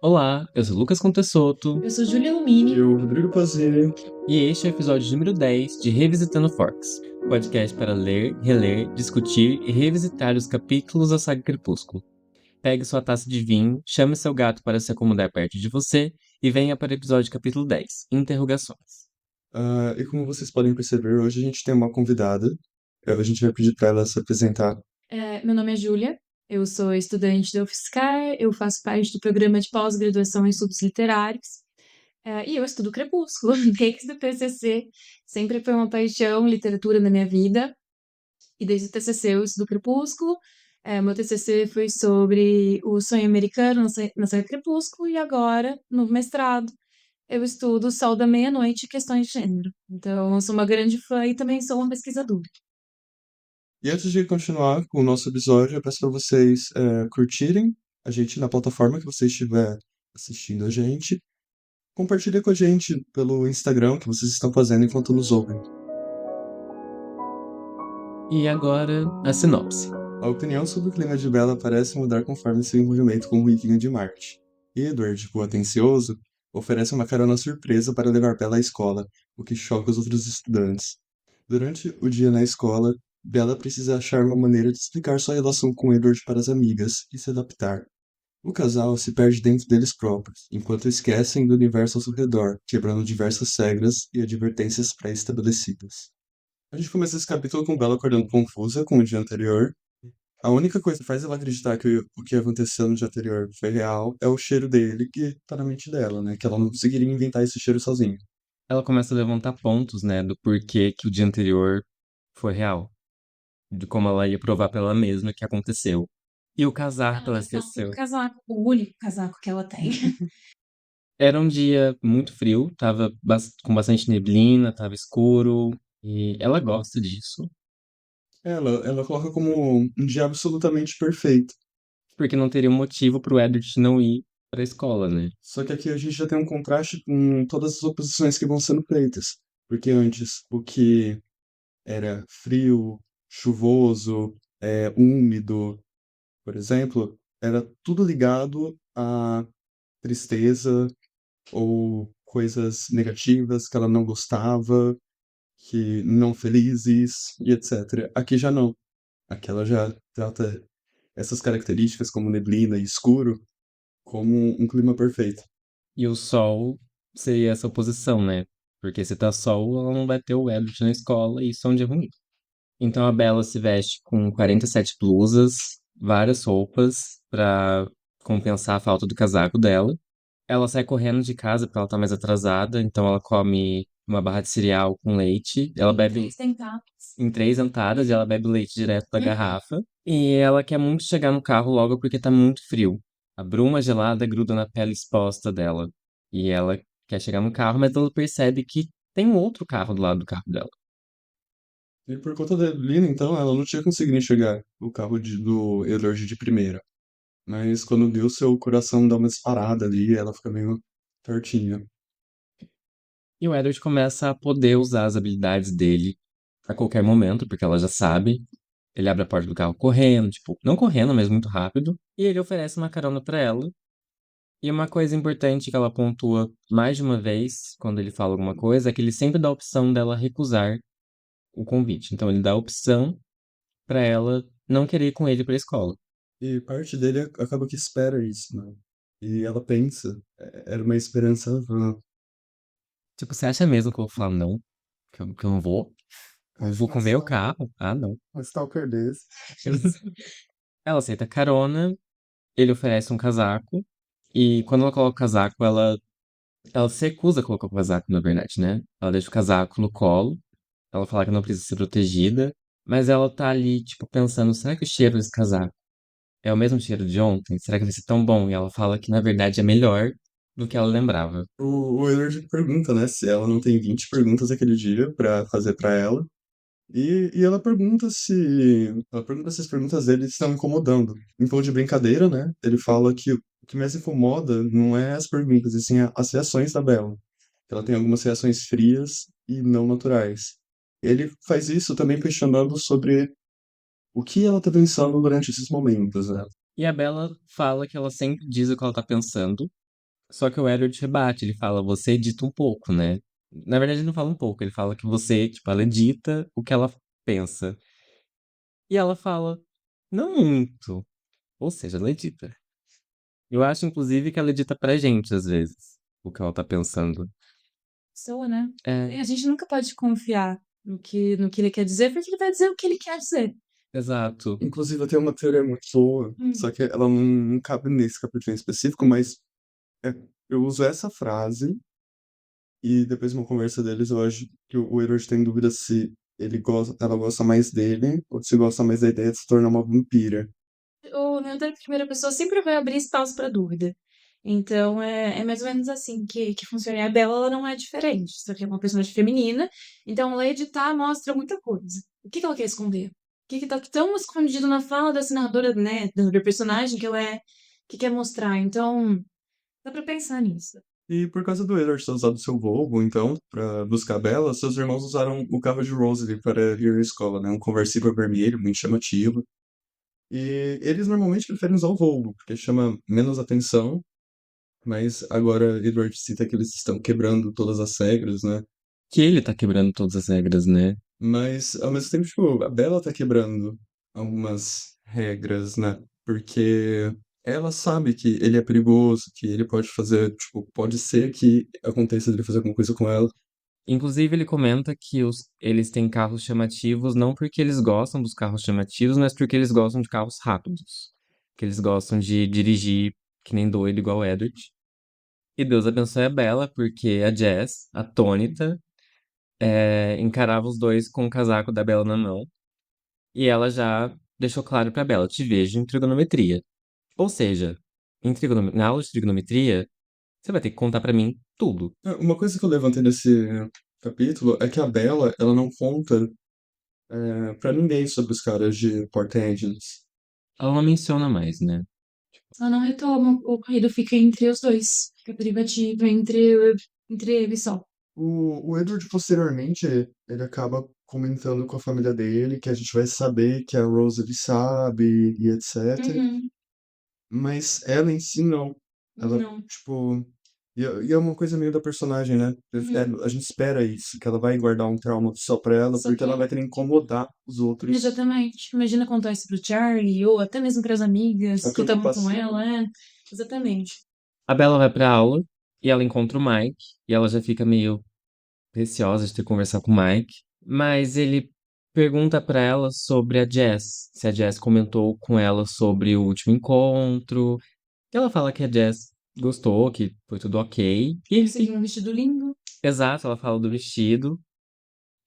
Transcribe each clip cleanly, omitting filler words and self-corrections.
Olá, eu sou Lucas Contessoto Eu sou Júlia Lumini. Eu, Rodrigo Pazeiro. e este é o episódio número 10 de Revisitando Forks, podcast para ler, reler, discutir e revisitar os capítulos da saga Crepúsculo. Pegue sua taça de vinho, chame seu gato para se acomodar perto de você e venha para o episódio capítulo 10, Interrogações. E como vocês podem perceber, hoje a gente tem uma convidada. A gente vai pedir para ela se apresentar. Meu nome é Júlia, eu sou estudante da UFSCar, eu faço parte do programa de pós-graduação em estudos literários, e eu estudo Crepúsculo, desde o TCC, sempre foi uma paixão literatura na minha vida, e desde o TCC eu estudo Crepúsculo. Meu TCC foi sobre o sonho americano na saga Crepúsculo, e agora, no mestrado, eu estudo Sol da Meia-Noite e questões de gênero. Então, eu sou uma grande fã e também sou uma pesquisadora. E antes de continuar com o nosso episódio, eu peço para vocês curtirem a gente na plataforma que você estiver assistindo a gente. Compartilhe com a gente pelo Instagram o que vocês estão fazendo enquanto nos ouvem. E agora, a sinopse. A opinião sobre o clima de Bella parece mudar conforme seu envolvimento com o Riquinho de Marte. Edward, o atencioso, oferece uma carona surpresa para levar Bella à escola, o que choca os outros estudantes. Durante o dia na escola, Bella precisa achar uma maneira de explicar sua relação com Edward para as amigas e se adaptar. O casal se perde dentro deles próprios, enquanto esquecem do universo ao seu redor, quebrando diversas regras e advertências pré-estabelecidas. A gente começa esse capítulo com Bella acordando confusa com o dia anterior. A única coisa que faz ela acreditar que o que aconteceu no dia anterior foi real é o cheiro dele que tá na mente dela, né? Que ela não conseguiria inventar esse cheiro sozinha. Ela começa a levantar pontos, né, do porquê que o dia anterior foi real, de como ela ia provar pra ela mesma que aconteceu. E o casaco que Ela ela vai estar com o esqueceu. casaco, o único casaco que ela tem. Era um dia muito frio, tava com bastante neblina, tava escuro, e ela gosta disso, Ela coloca como um dia absolutamente perfeito. porque não teria um motivo pro Edward não ir pra escola, né? Só que aqui a gente já tem um contraste com todas as oposições que vão sendo feitas. Porque antes, o que era frio, chuvoso, úmido, por exemplo, era tudo ligado a tristeza ou coisas negativas que ela não gostava, que não felizes e etc. Aqui já não. Aqui ela já trata essas características como neblina e escuro como um clima perfeito. E o sol seria essa oposição, né? Porque se tá sol, ela não vai ter o Edward na escola e isso é um dia ruim. Então a Bella se veste com 47 blusas, várias roupas pra compensar a falta do casaco dela. Ela sai correndo de casa porque ela tá mais atrasada, então ela come uma barra de cereal com leite. Ela bebe Centavos. em 3 entradas e ela bebe leite direto da garrafa. E ela quer muito chegar no carro logo porque tá muito frio. A bruma gelada gruda na pele exposta dela. E ela quer chegar no carro, mas ela percebe que tem um outro carro do lado do carro dela. E por conta da neblina, então, ela não tinha conseguido enxergar o carro do Edward de primeira. Mas quando viu, seu coração dá uma disparada ali, ela fica meio tortinha. E o Edward começa a poder usar as habilidades dele a qualquer momento, porque ela já sabe. Ele abre a porta do carro correndo, tipo, não correndo, mas muito rápido. E ele oferece uma carona pra ela. E uma coisa importante que ela pontua mais de uma vez, quando ele fala alguma coisa, é que ele sempre dá a opção dela recusar o convite. Então ele dá a opção pra ela não querer ir com ele pra escola. E parte dele acaba que espera isso, né? E ela pensa, era uma esperança vã. Tipo, você acha mesmo que eu vou falar não? Que eu não vou? Eu vou comer o carro? Ah, não. Um stalker desse. Ela aceita a carona, ele oferece um casaco, e quando ela coloca o casaco, ela se recusa a colocar o casaco, na verdade, né? Ela deixa o casaco no colo, ela fala que não precisa ser protegida, mas ela tá ali, tipo, pensando, será que o cheiro desse casaco é o mesmo cheiro de ontem? Será que vai ser tão bom? E ela fala que, na verdade, é melhor do que ela lembrava. O Edward pergunta, né, se ela não tem 20 perguntas aquele dia pra fazer pra ela. E ela pergunta se as perguntas dele estão incomodando. Em tom de brincadeira, né? Ele fala que o que mais incomoda não é as perguntas, e sim as reações da Bella. Ela tem algumas reações frias e não naturais. Ele faz isso também questionando sobre o que ela está pensando durante esses momentos, né? E a Bella fala que ela sempre diz o que ela tá pensando, Só que o Edward rebate, ele fala, você edita um pouco, né? Na verdade, ele não fala um pouco, ele fala que você, tipo, ela edita o que ela pensa. E ela fala, não muito. Ou seja, ela edita. Eu acho, inclusive, que ela edita pra gente, às vezes, o que ela tá pensando. Pessoa, né? É, E a gente nunca pode confiar no que ele quer dizer, porque ele vai dizer o que ele quer dizer. exato. Inclusive, eu tenho uma teoria muito boa, só que ela não cabe nesse capítulo em específico, mas é, eu uso essa frase e depois de uma conversa deles, eu acho que o Edward tem dúvida se ela gosta mais dele ou se gosta mais da ideia de se tornar uma vampira. O Leandro em primeira pessoa sempre vai abrir espaço para dúvida. Então, é mais ou menos assim que funciona. E a Bella, ela não é diferente, só que é uma personagem feminina. Então, ela editar mostra muita coisa. O que ela quer esconder? O que tá tão escondido na fala dessa narradora, né, da personagem que ela que quer mostrar? Então, dá pra pensar nisso. E por causa do Edward ter usado seu Volvo, então, para buscar a Bella, seus irmãos usaram o carro de Rosalie para ir à escola, né? Um conversível vermelho, muito chamativo. E eles normalmente preferem usar o Volvo, porque chama menos atenção, mas agora Edward cita que eles estão quebrando todas as regras, né? Que ele tá quebrando todas as regras, né? Mas, ao mesmo tempo, tipo, a Bella tá quebrando algumas regras, né? Porque ela sabe que ele é perigoso, que ele pode fazer, tipo, pode ser que aconteça dele fazer alguma coisa com ela. Inclusive, ele comenta que eles têm carros chamativos não porque eles gostam dos carros chamativos, mas porque eles gostam de carros rápidos. Que eles gostam de dirigir que nem doido, igual o Edward. E Deus abençoe a Bella, porque a Jess, atônita, encarava os dois com o casaco da Bella na mão. E ela já deixou claro pra Bella, te vejo em trigonometria. Ou seja, na aula de trigonometria, você vai ter que contar pra mim tudo. Uma coisa que eu levantei nesse capítulo é que a Bella, ela não conta pra ninguém sobre os caras de Port Engines. Ela não menciona mais, né? Ela não retoma, o ocorrido fica entre os dois. Fica privativo entre eles só. O Edward, posteriormente, ele acaba comentando com a família dele que a gente vai saber que a Rosalie sabe e etc. Uhum. Mas ela em si não. Ela, Não. tipo. E é uma coisa meio da personagem, né? Uhum. A gente espera isso, que ela vai guardar um trauma só pra ela, Só porque ela que vai querer incomodar os outros. exatamente. Imagina contar isso pro Charlie, ou até mesmo pras A amigas que estavam com preocupação. ela, é. Exatamente. A Bella vai pra aula e ela encontra o Mike e ela já fica meio receosa de ter que conversar com o Mike, mas ele pergunta pra ela sobre a Jess, se a Jess comentou com ela sobre o último encontro. Ela fala que a Jess gostou, que foi tudo ok. E ele Seria fica, um vestido lindo. exato, ela fala do vestido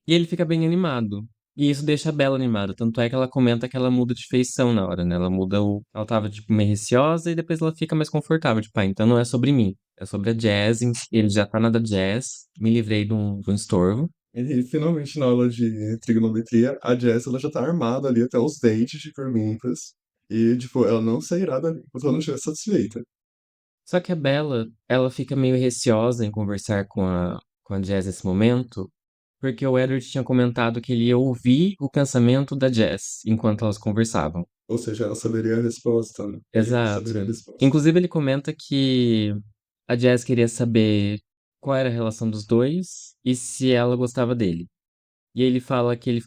e ele fica bem animado. E isso deixa a Bella animada, tanto é que ela comenta que ela muda de feição na hora, né? Ela tava tipo meio receosa e depois ela fica mais confortável, tipo, então não é sobre mim, é sobre a Jazz, ele já tá na da Jazz, me livrei de um estorvo. E finalmente, na aula de trigonometria, a Jess ela já tá armada ali até os dentes de perguntas. E, tipo, ela não sairá dali enquanto ela não estiver satisfeita. Só que a Bella, ela fica meio receosa em conversar com a Jazz nesse momento, porque o Edward tinha comentado que ele ia ouvir o pensamento da Jazz enquanto elas conversavam. Ou seja, ela saberia a resposta, né? Ele Exato. saberia a resposta. Inclusive, ele comenta que a Jazz queria saber qual era a relação dos dois e se ela gostava dele. E ele fala que ele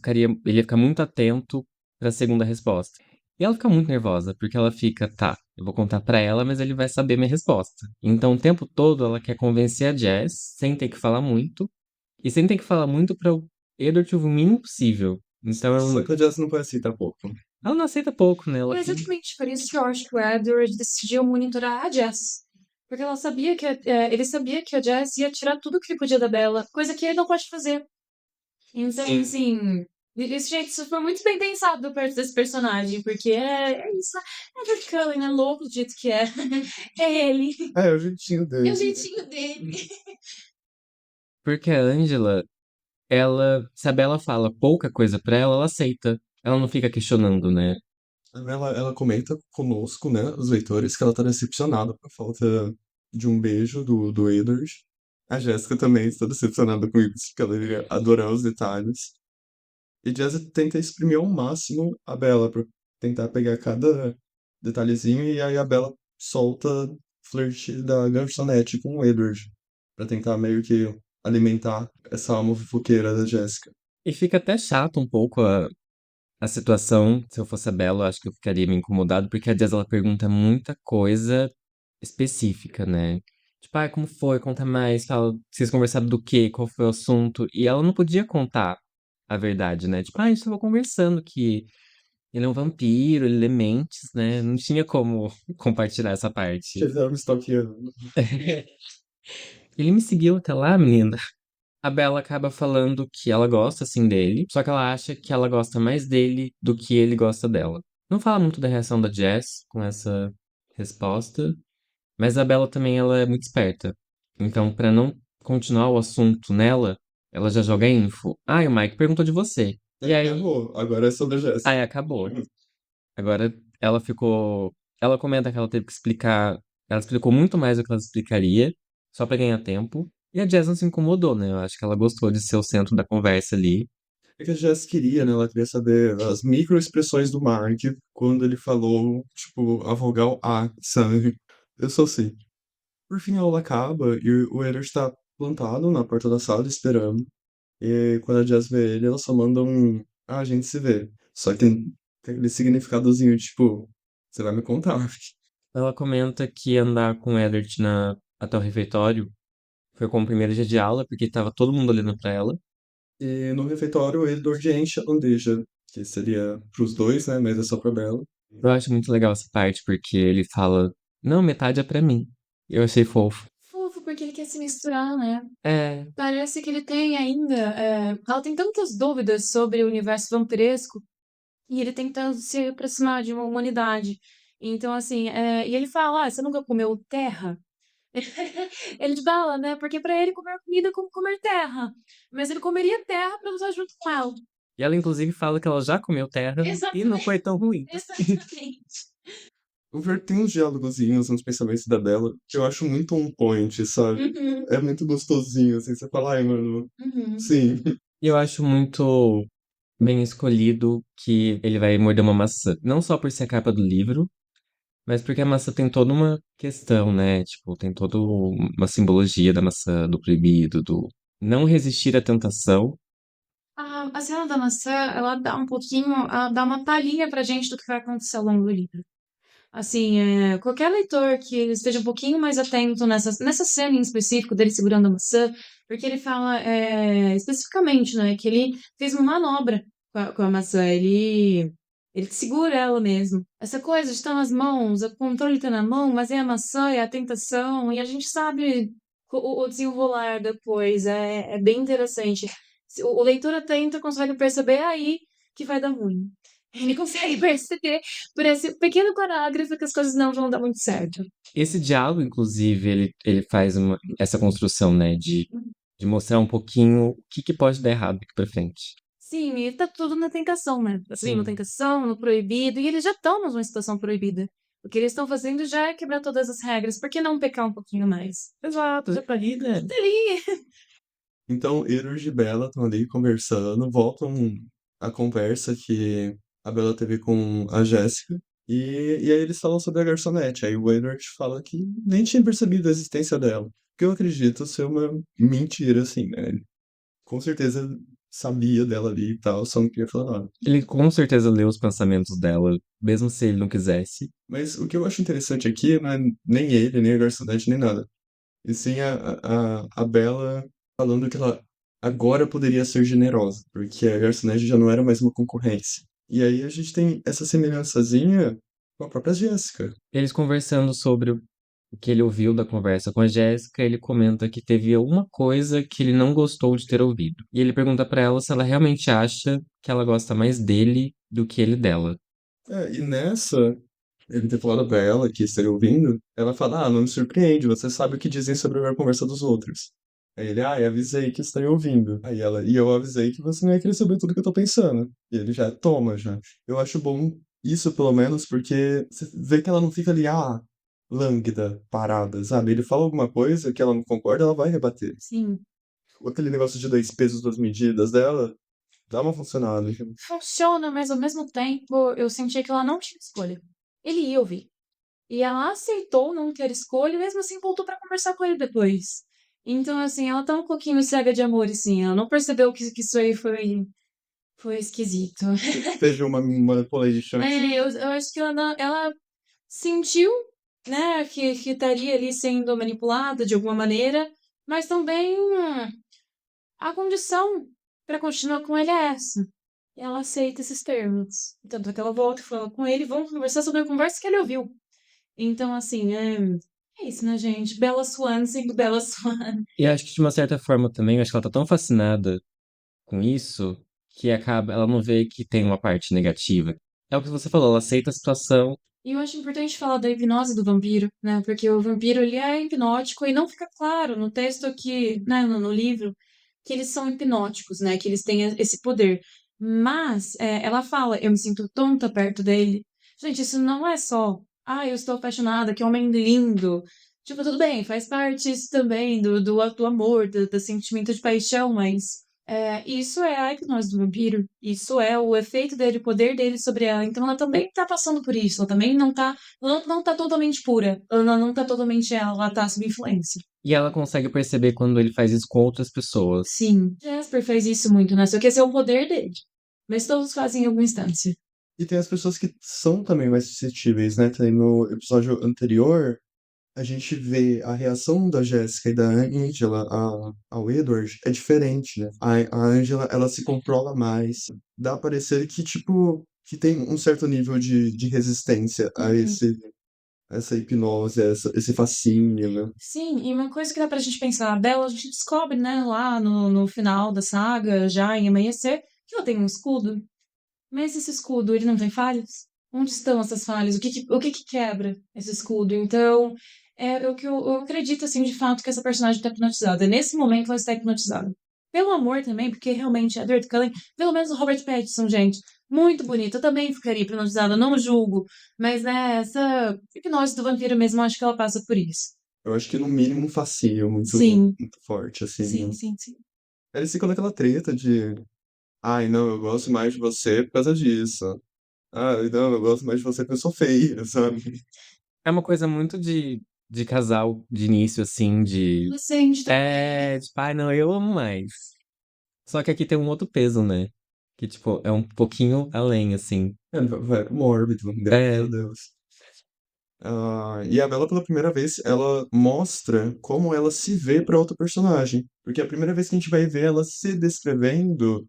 ia ficar muito atento para a segunda resposta. E ela fica muito nervosa, porque ela fica, tá, eu vou contar pra ela, mas ele vai saber minha resposta. Então, o tempo todo ela quer convencer a Jazz, sem ter que falar muito, e sem ter que falar muito para o Edward o mínimo possível. Então, Só que a Jess não vai aceitar pouco. ela não aceita pouco, né? E Ela é quer. exatamente por isso que eu acho que o Edward decidiu monitorar a Jess. Porque ela sabia ele sabia que a Jess ia tirar tudo que ele podia da Bella, coisa que ele não pode fazer. Então, Sim. assim, gente, isso foi muito bem pensado perto desse personagem, porque é isso. É Edward Cullen, é louco do jeito que é. É ele. É o jeitinho É o dele. jeitinho dele. Porque a Angela, se a Bella fala pouca coisa pra ela, ela aceita. Ela não fica questionando, né? Ela comenta conosco, né, os leitores, que ela tá decepcionada por falta de um beijo do Edward. A Jéssica também está decepcionada com isso, porque ela iria adorar os detalhes. E Jessica tenta exprimir ao máximo a Bella pra tentar pegar cada detalhezinho, e aí a Bella solta flerte da garçonete com o Edward, pra tentar meio que alimentar essa alma fofoqueira da Jéssica. E fica até chato um pouco a situação. Se eu fosse a Bella, eu acho que eu ficaria meio incomodado, porque a Jess ela pergunta muita coisa específica, né? Tipo, ah, como foi? Conta mais. Fala, vocês conversaram do quê? Qual foi o assunto? E ela não podia contar a verdade, né? Tipo, ah, a gente tava conversando que ele é um vampiro, ele lê mentes, né? Não tinha como compartilhar essa parte. Eles estavam me stalkeando. Ele me seguiu até lá, menina. A Bella acaba falando que ela gosta, assim, dele, só que ela acha que ela gosta mais dele do que ele gosta dela. Não fala muito da reação da Jess com essa resposta, mas a Bella também, ela é muito esperta. Então, pra não continuar o assunto nela, ela já joga info. Ah, e o Mike perguntou de você. E aí, Acabou, agora é sobre a Jéssica. aí acabou. Agora ela ficou. Ela comenta que ela teve que explicar. Ela explicou muito mais do que ela explicaria, só pra ganhar tempo. E a Jess não se incomodou, né? Eu acho que ela gostou de ser o centro da conversa ali. É que a Jess queria, né? Ela queria saber as microexpressões do Mark quando ele falou, tipo, a vogal A, sabe? Eu só sei. Por fim, a aula acaba e o Edward está plantado na porta da sala esperando. E quando a Jazz vê ele, ela só manda um. Ah, a gente se vê. Só que tem aquele significadozinho, tipo, você vai me contar. Ela comenta que andar com o Eddard até o refeitório foi como o primeiro dia de aula, porque tava todo mundo olhando pra ela. E no refeitório, o Edward enche a bandeja, que seria pros dois, né? Mas é só pra Bella. Eu acho muito legal essa parte, porque ele fala: Não, metade é pra mim. Eu achei fofo. Fofo, porque ele quer se misturar, né? É, Parece que ele tem ainda. Ela tem tantas dúvidas sobre o universo vampiresco e ele tenta se aproximar de uma humanidade. Então, assim, e ele fala: Ah, você nunca comeu terra? Ele fala, né? Porque pra ele comer comida é como comer terra. Mas ele comeria terra pra usar junto com ela. e ela inclusive fala que ela já comeu terra e não foi Exatamente. tão ruim. Exatamente. O Ver tem uns diálogozinhos nos pensamentos da Bella que eu acho muito on point, sabe? Uhum, É muito gostosinho, assim, você fala, ai, mano, uhum. sim. E eu acho muito bem escolhido que ele vai morder uma maçã. Não só por ser a capa do livro, mas porque a maçã tem toda uma questão, né? Tipo, tem toda uma simbologia da maçã, do proibido, do não resistir à tentação. A cena da maçã, ela dá um pouquinho, ela dá uma palhinha pra gente do que vai acontecer ao longo do livro. Assim, qualquer leitor que esteja um pouquinho mais atento nessa cena em específico dele segurando a maçã, porque ele fala especificamente, né, que ele fez uma manobra com a maçã, ele segura ela mesmo. Essa coisa de estar nas mãos, o controle está na mão, mas é a maçã, é a tentação, e a gente sabe o desenrolar depois, é bem interessante. O leitor atento consegue perceber aí que vai dar ruim. Ele consegue perceber por esse pequeno parágrafo que as coisas não vão dar muito certo. Esse diálogo, inclusive, ele faz essa construção, né? De mostrar um pouquinho o que pode dar errado daqui pra frente. Sim, e tá tudo na tentação, né? Assim, na Sim. tentação, no proibido, e eles já estão numa situação proibida. O que eles estão fazendo já é quebrar todas as regras. Por que não pecar um pouquinho mais? Exato, já tá ali, né? Ali. Então, Edward e Bella estão ali conversando, voltam a conversa que a Bella teve com a Jéssica, e aí eles falam sobre a garçonete. Aí o Edward fala que nem tinha percebido a existência dela. Que eu acredito ser uma mentira, assim, né? Ele com certeza sabia dela ali e tal, só não queria falar nada. Ele com certeza leu os pensamentos dela, mesmo se ele não quisesse. Mas o que eu acho interessante aqui não é nem ele, nem a garçonete, nem nada. E sim a Bella falando que ela agora poderia ser generosa, porque a garçonete já não era mais uma concorrência. E aí a gente tem essa semelhançazinha com a própria Jéssica. Eles conversando sobre o que ele ouviu da conversa com a Jéssica, ele comenta que teve uma coisa que ele não gostou de ter ouvido. E ele pergunta pra ela se ela realmente acha que ela gosta mais dele do que ele dela. É, e nessa, ele ter falado pra ela que estaria ouvindo, ela fala, ah, não me surpreende, você sabe o que dizem sobre a conversa dos outros. Aí ele, ah, eu avisei que estaria ouvindo. Aí ela, e eu avisei que você não ia querer saber tudo que eu tô pensando. E ele já toma, já. Eu acho bom isso, pelo menos, porque você vê que ela não fica ali, ah, lânguida, parada, sabe? Ele fala alguma coisa que ela não concorda, ela vai rebater. Sim. Aquele negócio de 2 pesos, 2 medidas dela, dá uma funcionada. Funciona, mas ao mesmo tempo eu senti que ela não tinha escolha. Ele ia ouvir. E ela aceitou não ter escolha, e mesmo assim voltou pra conversar com ele depois. Então, assim, ela tá um pouquinho cega de amor, assim. Ela não percebeu que isso aí foi esquisito. Seja uma manipulation. Eu acho que ela sentiu, né, que estaria ali sendo manipulada de alguma maneira, mas também a condição para continuar com ele é essa. E ela aceita esses termos. Tanto é que ela volta e fala com ele, vão conversar sobre a conversa que ele ouviu. Então, assim, é isso, né, gente? Bella Swan sendo Bella Swan. E acho que de uma certa forma também, eu acho que ela tá tão fascinada com isso que ela não vê que tem uma parte negativa. É o que você falou, ela aceita a situação. E eu acho importante falar da hipnose do vampiro, né? Porque o vampiro, ele é hipnótico e não fica claro no texto aqui, né, no livro, que eles são hipnóticos, né? Que eles têm esse poder. Mas ela fala, eu me sinto tonta perto dele. Gente, isso não é só, eu estou apaixonada, que homem lindo. Tipo, tudo bem, faz parte isso também do amor, do sentimento de paixão, mas isso é a hipnose do vampiro. Isso é o efeito dele, o poder dele sobre ela. Então ela também tá passando por isso. Ela também não tá totalmente pura. Ela não tá totalmente ela tá sob influência. E ela consegue perceber quando ele faz isso com outras pessoas. Sim, Jasper faz isso muito, né? Só que esse é o poder dele. Mas todos fazem em alguma instância. E tem as pessoas que são também mais suscetíveis, né? Tem no episódio anterior, a gente vê a reação da Jéssica e da Angela ao Edward é diferente, né? A Angela, ela se controla mais. Dá a parecer que, tipo, que tem um certo nível de resistência a Uhum. essa hipnose, esse fascínio, né? Sim, e uma coisa que dá pra gente pensar, a Bella, a gente descobre, né, lá no final da saga, já em Amanhecer, que ela tem um escudo. Mas esse escudo, ele não tem falhas? Onde estão essas falhas? O que que quebra esse escudo? Então, é o que eu acredito, assim, de fato, que essa personagem está hipnotizada. Nesse momento, ela está hipnotizada. Pelo amor também, porque realmente, Edward Cullen, pelo menos o Robert Pattinson, gente, muito bonito. Eu também ficaria hipnotizada, não julgo. Mas, né, essa hipnose do vampiro mesmo, eu acho que ela passa por isso. Eu acho que no mínimo um fascínio Sim, muito forte, assim, sim, né? sim, sim. Eles ficam naquela treta de, ai, não, eu gosto mais de você por causa disso. Ah, não, eu gosto mais de você porque eu sou feia, sabe? É uma coisa muito de casal de início, assim, de. Inocente também. Tipo, ai, não, eu amo mais. Só que aqui tem um outro peso, né? Que, tipo, é um pouquinho além, assim. Vai pro mórbido, É, graças a Deus. E a Bella, pela primeira vez, ela mostra como ela se vê para outra personagem. Porque é a primeira vez que a gente vai ver ela se descrevendo,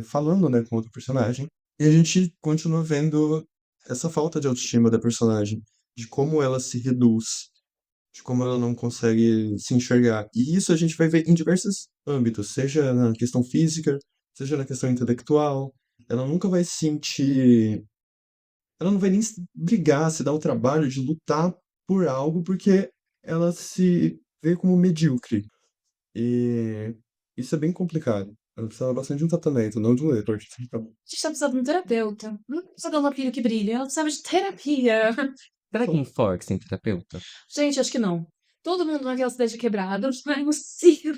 falando, né, com outro personagem. E a gente continua vendo essa falta de autoestima da personagem, de como ela se reduz, de como ela não consegue se enxergar. E isso a gente vai ver em diversos âmbitos, seja na questão física, seja na questão intelectual. Ela nunca vai se sentir, ela não vai nem brigar, se dar o trabalho de lutar por algo, porque ela se vê como medíocre. E isso é bem complicado. Ela precisava bastante de um tratamento, não de um leitor. A gente tá precisando de um terapeuta. Não precisa de um vampiro que brilha. Ela precisava de terapia. será que em Forks tem terapeuta? Gente, acho que não. Todo mundo naquela cidade quebrada, não é possível.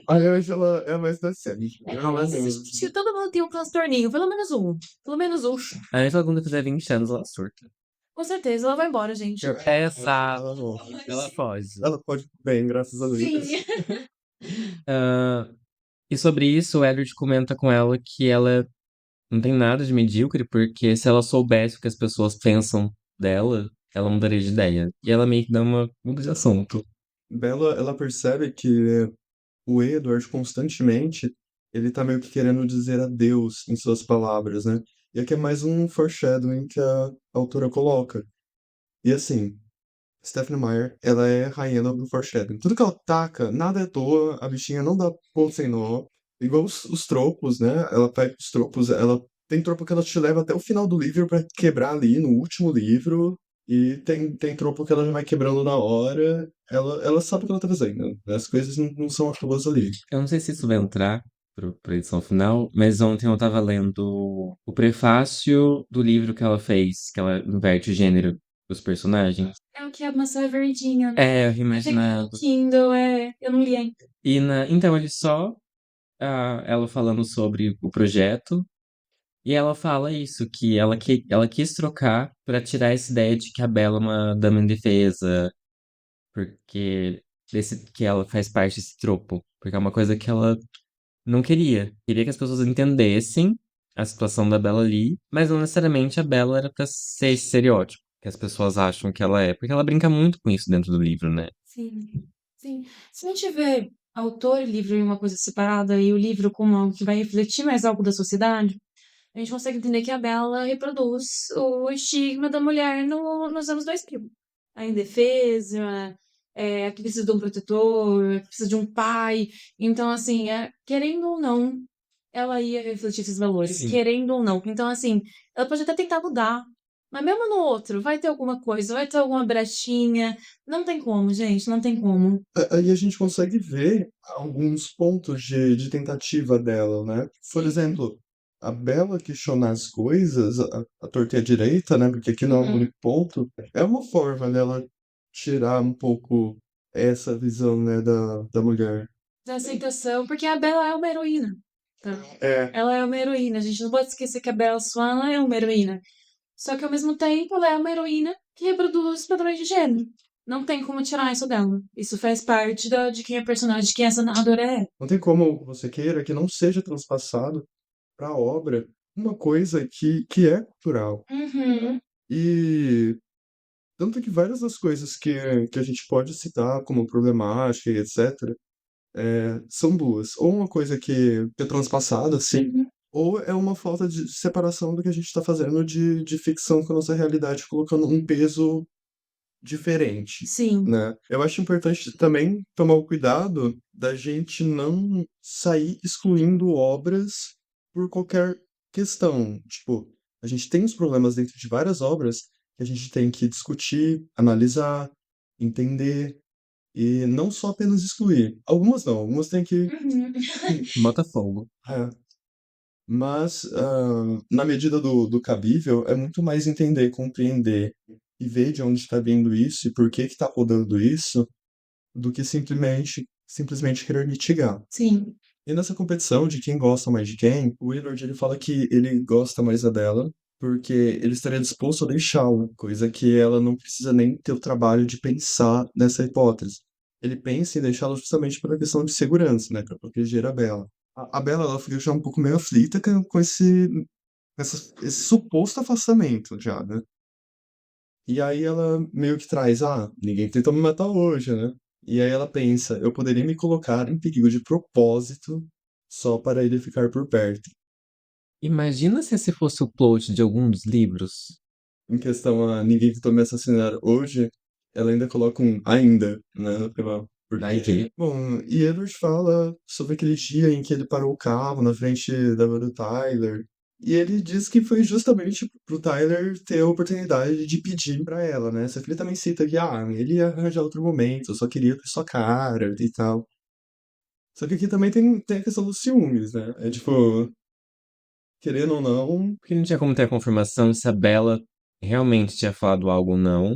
A Angela é mais da série. Ela Acho que todo mundo tem um transtorninho, pelo menos um. Pelo menos um. A Angela, quando fizer 20 anos, ela surta. Com certeza, ela vai embora, gente. Essa. ela não. Ela foge. Ela pode bem, graças a Deus. Sim. Ah, e sobre isso, o Edward comenta com ela que ela não tem nada de medíocre, porque se ela soubesse o que as pessoas pensam dela, ela mudaria de ideia. E ela meio que dá uma muda de assunto. Bella, ela percebe que o Edward constantemente, ele tá meio que querendo dizer adeus em suas palavras, né? E aqui é mais um foreshadowing que a autora coloca. E assim, Stephenie Meyer, ela é rainha do foreshadowing. Tudo que ela taca, nada é à toa, a bichinha não dá ponto sem nó. Igual os tropos, né? Ela pega os tropos, ela tem tropo que ela te leva até o final do livro pra quebrar ali no último livro. E tem tropo que ela já vai quebrando na hora. Ela sabe o que ela tá fazendo. As coisas não são à toa ali. Eu não sei se isso vai entrar pra edição final, mas ontem eu tava lendo o prefácio do livro que ela fez, que ela inverte o gênero dos personagens. É o que a maçã é verdinha, né? É, eu imaginava. Kindle, eu não li ainda. Então ele só ela falando sobre o projeto E ela fala isso, que ela quis trocar pra tirar essa ideia de que a Bella é uma dama indefesa, porque que ela faz parte desse tropo. Porque é uma coisa que ela não queria. Queria que as pessoas entendessem a situação da Bella ali, mas não necessariamente a Bella era pra ser esse estereótipo que as pessoas acham que ela é. Porque ela brinca muito com isso dentro do livro, né? Sim, sim. Se a gente vê autor e livro em uma coisa separada e o livro como algo que vai refletir mais algo da sociedade, a gente consegue entender que a Bella reproduz o estigma da mulher nos anos 2000. A indefesa, a que precisa de um protetor, a que precisa de um pai. Então, assim, querendo ou não, ela ia refletir esses valores, Sim. querendo ou não. Então, assim, ela pode até tentar mudar, mas mesmo no outro, vai ter alguma coisa, vai ter alguma brechinha. Não tem como, gente, não tem como. Aí a gente consegue ver alguns pontos de tentativa dela, né? Por Sim. exemplo, a Bella questionar as coisas, a torta e a direita, né? Porque aqui não é o Uhum. único ponto, é uma forma dela tirar um pouco essa visão, né, da mulher. Da aceitação, porque a Bella é uma heroína. Tá? É, Ela é uma heroína. A gente não pode esquecer que a Bella Swan ela é uma heroína. Só que ao mesmo tempo ela é uma heroína que reproduz padrões de gênero. Não tem como tirar isso dela. Isso faz parte de quem é personagem, de quem essa narradora é. não tem como você queira que não seja transpassado para a obra uma coisa que é cultural. Uhum. E tanto que várias das coisas que a gente pode citar como problemática e etc., são duas. Ou uma coisa que é transpassada, assim, Uhum. ou é uma falta de separação do que a gente está fazendo de ficção com a nossa realidade, colocando um peso diferente, Sim. né? Eu acho importante também tomar o cuidado da gente não sair excluindo obras por qualquer questão. Tipo, a gente tem os problemas dentro de várias obras que a gente tem que discutir, analisar, entender e não só apenas excluir. Algumas não, algumas tem que. Uhum. Botafogo. É, mas, na medida do cabível, é muito mais entender, compreender e ver de onde está vindo isso e por que está rodando isso, do que simplesmente querer mitigar. Sim. E nessa competição de quem gosta mais de quem, o Willard ele fala que ele gosta mais da dela porque ele estaria disposto a deixá-la, coisa que ela não precisa nem ter o trabalho de pensar nessa hipótese. Ele pensa em deixá-la justamente por uma questão de segurança, né, para proteger a Bella. A Bella ela fica já um pouco meio aflita com esse suposto afastamento já, né? E aí ela meio que traz, ninguém tentou me matar hoje, né? E aí ela pensa, eu poderia me colocar em perigo de propósito só para ele ficar por perto. Imagina se esse fosse o plot de algum dos livros. Em questão a ninguém tentou me assassinar hoje, ela ainda coloca um ainda, né, no final. Vai ver. Bom, e Edward fala sobre aquele dia em que ele parou o carro na frente da van do Tyler. E ele diz que foi justamente pro Tyler ter a oportunidade de pedir pra ela, né? Só que ele também cita que, ele ia arranjar outro momento, eu só queria ver sua cara e tal. Só que aqui também tem a questão dos ciúmes, né? É tipo, querendo ou não, Porque não tinha como ter a confirmação se a Bella realmente tinha falado algo ou não.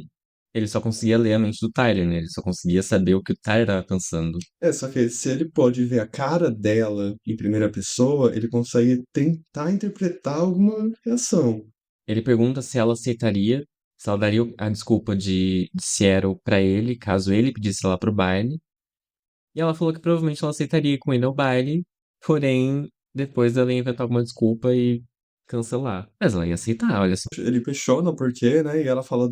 Ele só conseguia ler a mente do Tyler, né? Ele só conseguia saber o que o Tyler tava pensando. só que se ele pode ver a cara dela em primeira pessoa, ele consegue tentar interpretar alguma reação. Ele pergunta se ela aceitaria, se ela daria a desculpa de Seattle pra ele, caso ele pedisse ela pro baile. E ela falou que provavelmente ela aceitaria ir com ele ao baile, porém, depois ela ia inventar alguma desculpa e cancelar. Mas ela ia aceitar, olha só. Ele questiona o porquê, né? E ela fala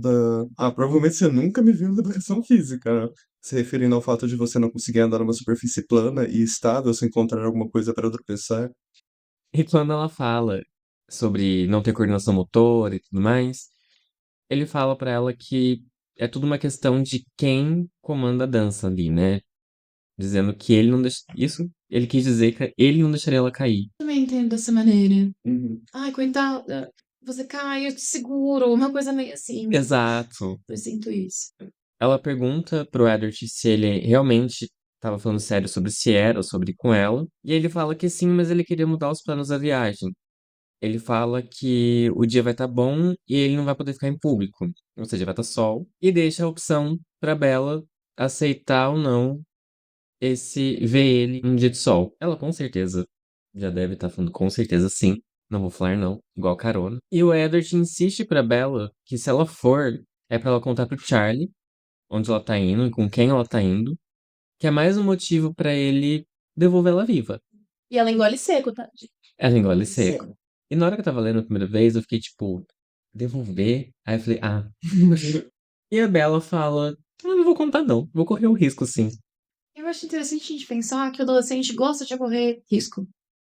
provavelmente você nunca me viu em educação física, né? Se referindo ao fato de você não conseguir andar numa superfície plana e estável sem encontrar alguma coisa para tropeçar. E quando ela fala sobre não ter coordenação motora e tudo mais, ele fala pra ela que é tudo uma questão de quem comanda a dança ali, né? Dizendo que ele não deixa. Isso ele quis dizer que ele não deixaria ela cair. Também entendo dessa maneira. Uhum. Ai, coitada, você cai, eu te seguro. Uma coisa meio assim. Exato. Eu sinto isso. Ela pergunta pro Edward se ele realmente estava falando sério sobre se era ou sobre ir com ela. E ele fala que sim, mas ele queria mudar os planos da viagem. Ele fala que o dia vai estar bom e ele não vai poder ficar em público. Ou seja, vai estar sol. E deixa a opção pra Bella aceitar ou não ver ele em um dia de sol. Ela com certeza já deve estar falando com certeza sim. Não vou falar não, igual carona. E o Edward insiste pra Bella que se ela for, é pra ela contar pro Charlie onde ela tá indo e com quem ela tá indo, que é mais um motivo pra ele devolver ela viva. E ela engole seco, tá? Ela engole seco. E na hora que eu tava lendo a primeira vez, eu fiquei tipo, devolver? Aí eu falei, ah. E a Bella fala, não vou contar não, vou correr o risco sim. Eu acho interessante a gente pensar que o adolescente gosta de correr risco.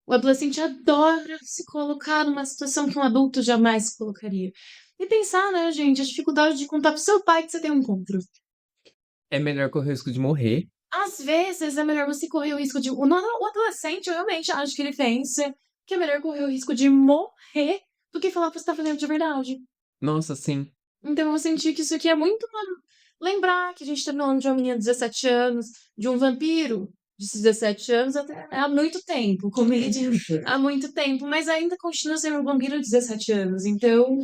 O adolescente adora se colocar numa situação que um adulto jamais se colocaria. E pensar, né, gente, a dificuldade de contar pro seu pai que você tem um encontro. É melhor correr o risco de morrer. Às vezes é melhor você correr o risco de. O adolescente, eu realmente acho que ele pensa que é melhor correr o risco de morrer do que falar que você tá fazendo de verdade. Nossa, sim. Então eu senti que isso aqui é muito lembrar que a gente tá falando de uma menina de 17 anos, de um vampiro de 17 anos até há muito tempo, comédia há muito tempo, mas ainda continua sendo um vampiro de 17 anos. Então,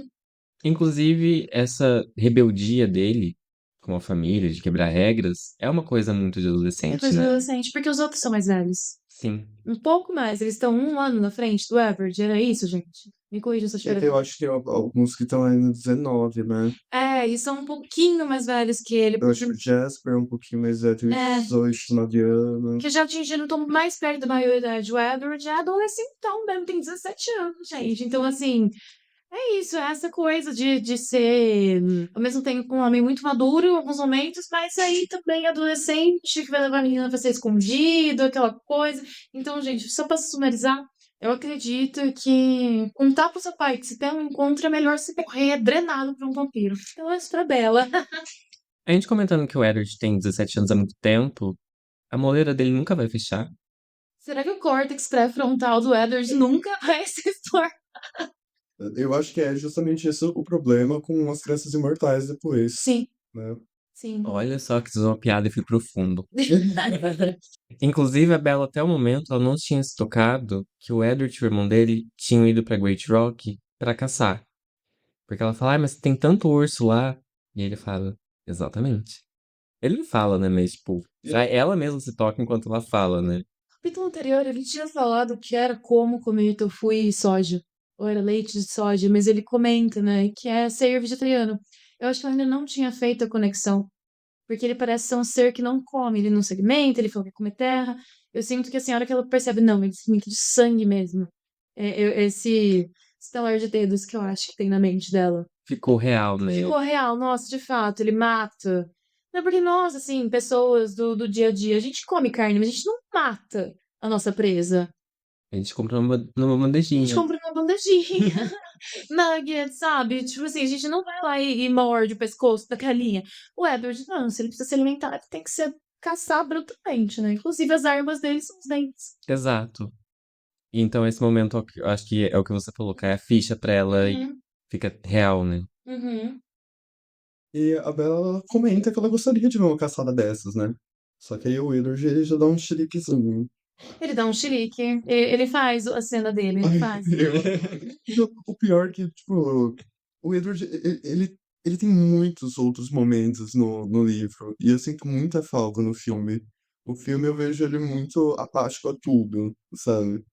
Inclusive, essa rebeldia dele com a família, de quebrar regras, é uma coisa muito de é adolescente, coisa de né? adolescente, porque os outros são mais velhos. Sim. Um pouco mais, eles estão um ano na frente do Everett, era isso, gente? Me corrija se eu estiver Eu errado. acho que tem alguns que estão aí no 19, né? É, e são um pouquinho mais velhos que ele. Eu acho que o Jasper é um pouquinho mais velho, tem É. uns 18, 19 anos. Que já atingiram, estão mais perto da maioridade. O Edward é adolescentão mesmo, tem 17 anos, gente. Então, assim, é isso, é essa coisa de ser, ao mesmo tempo, um homem muito maduro em alguns momentos, mas aí também adolescente, que vai levar a menina pra ser escondido, aquela coisa. Então, gente, só pra sumarizar, eu acredito que contar pro seu pai que se tem um encontro é melhor se correr drenado por um vampiro. Então, é isso pra Bela. A gente comentando que o Edward tem 17 anos há muito tempo, a moleira dele nunca vai fechar. Será que o córtex pré-frontal do Edward nunca vai se explorar? Eu acho que é justamente esse o problema com as crianças imortais depois, Sim, né? sim. Olha só que isso é uma piada e fui profundo. Inclusive, a Bella, até o momento, ela não tinha se tocado que o Edward e o irmão dele tinham ido pra Great Rock pra caçar. Porque ela fala, mas tem tanto urso lá. E ele fala, exatamente. Ele não fala, né? Mas, tipo, ela mesma se toca enquanto ela fala, né? No capítulo anterior, ele tinha falado que era como comer tofu e soja. Ou era leite de soja, mas ele comenta, né, que é ser vegetariano. Eu acho que eu ainda não tinha feito a conexão. Porque ele parece ser um ser que não come, ele não se alimenta, ele falou que come terra. Eu sinto que assim, a hora que ela percebe, não, ele se alimenta de sangue mesmo. Esse estalar de dedos que eu acho que tem na mente dela. Ficou real, né? Ficou real, nossa, de fato, ele mata. Não é porque nós, assim, pessoas do dia a dia, a gente come carne, mas a gente não mata a nossa presa. A gente comprou numa A bandejinha. gente compra uma bandejinha. Nugget, sabe? Tipo assim, a gente não vai lá e morde o pescoço da galinha. O Edward, não, se ele precisa se alimentar, ele tem que ser caçar brutalmente, né? Inclusive, as armas dele são os dentes. Exato. E então, esse momento, eu acho que é o que você falou, cai a ficha pra ela e Uhum, fica real, né? uhum. E a Bella ela comenta que ela gostaria de ver uma caçada dessas, né? Só que aí o Edward ele já dá um chiliquezinho. Ele dá um chilique. Ele faz a cena dele, ele faz. O pior é que, tipo, o Edward, ele tem muitos outros momentos no livro. E eu sinto muita falta no filme. O filme eu vejo ele muito apático a tudo, sabe?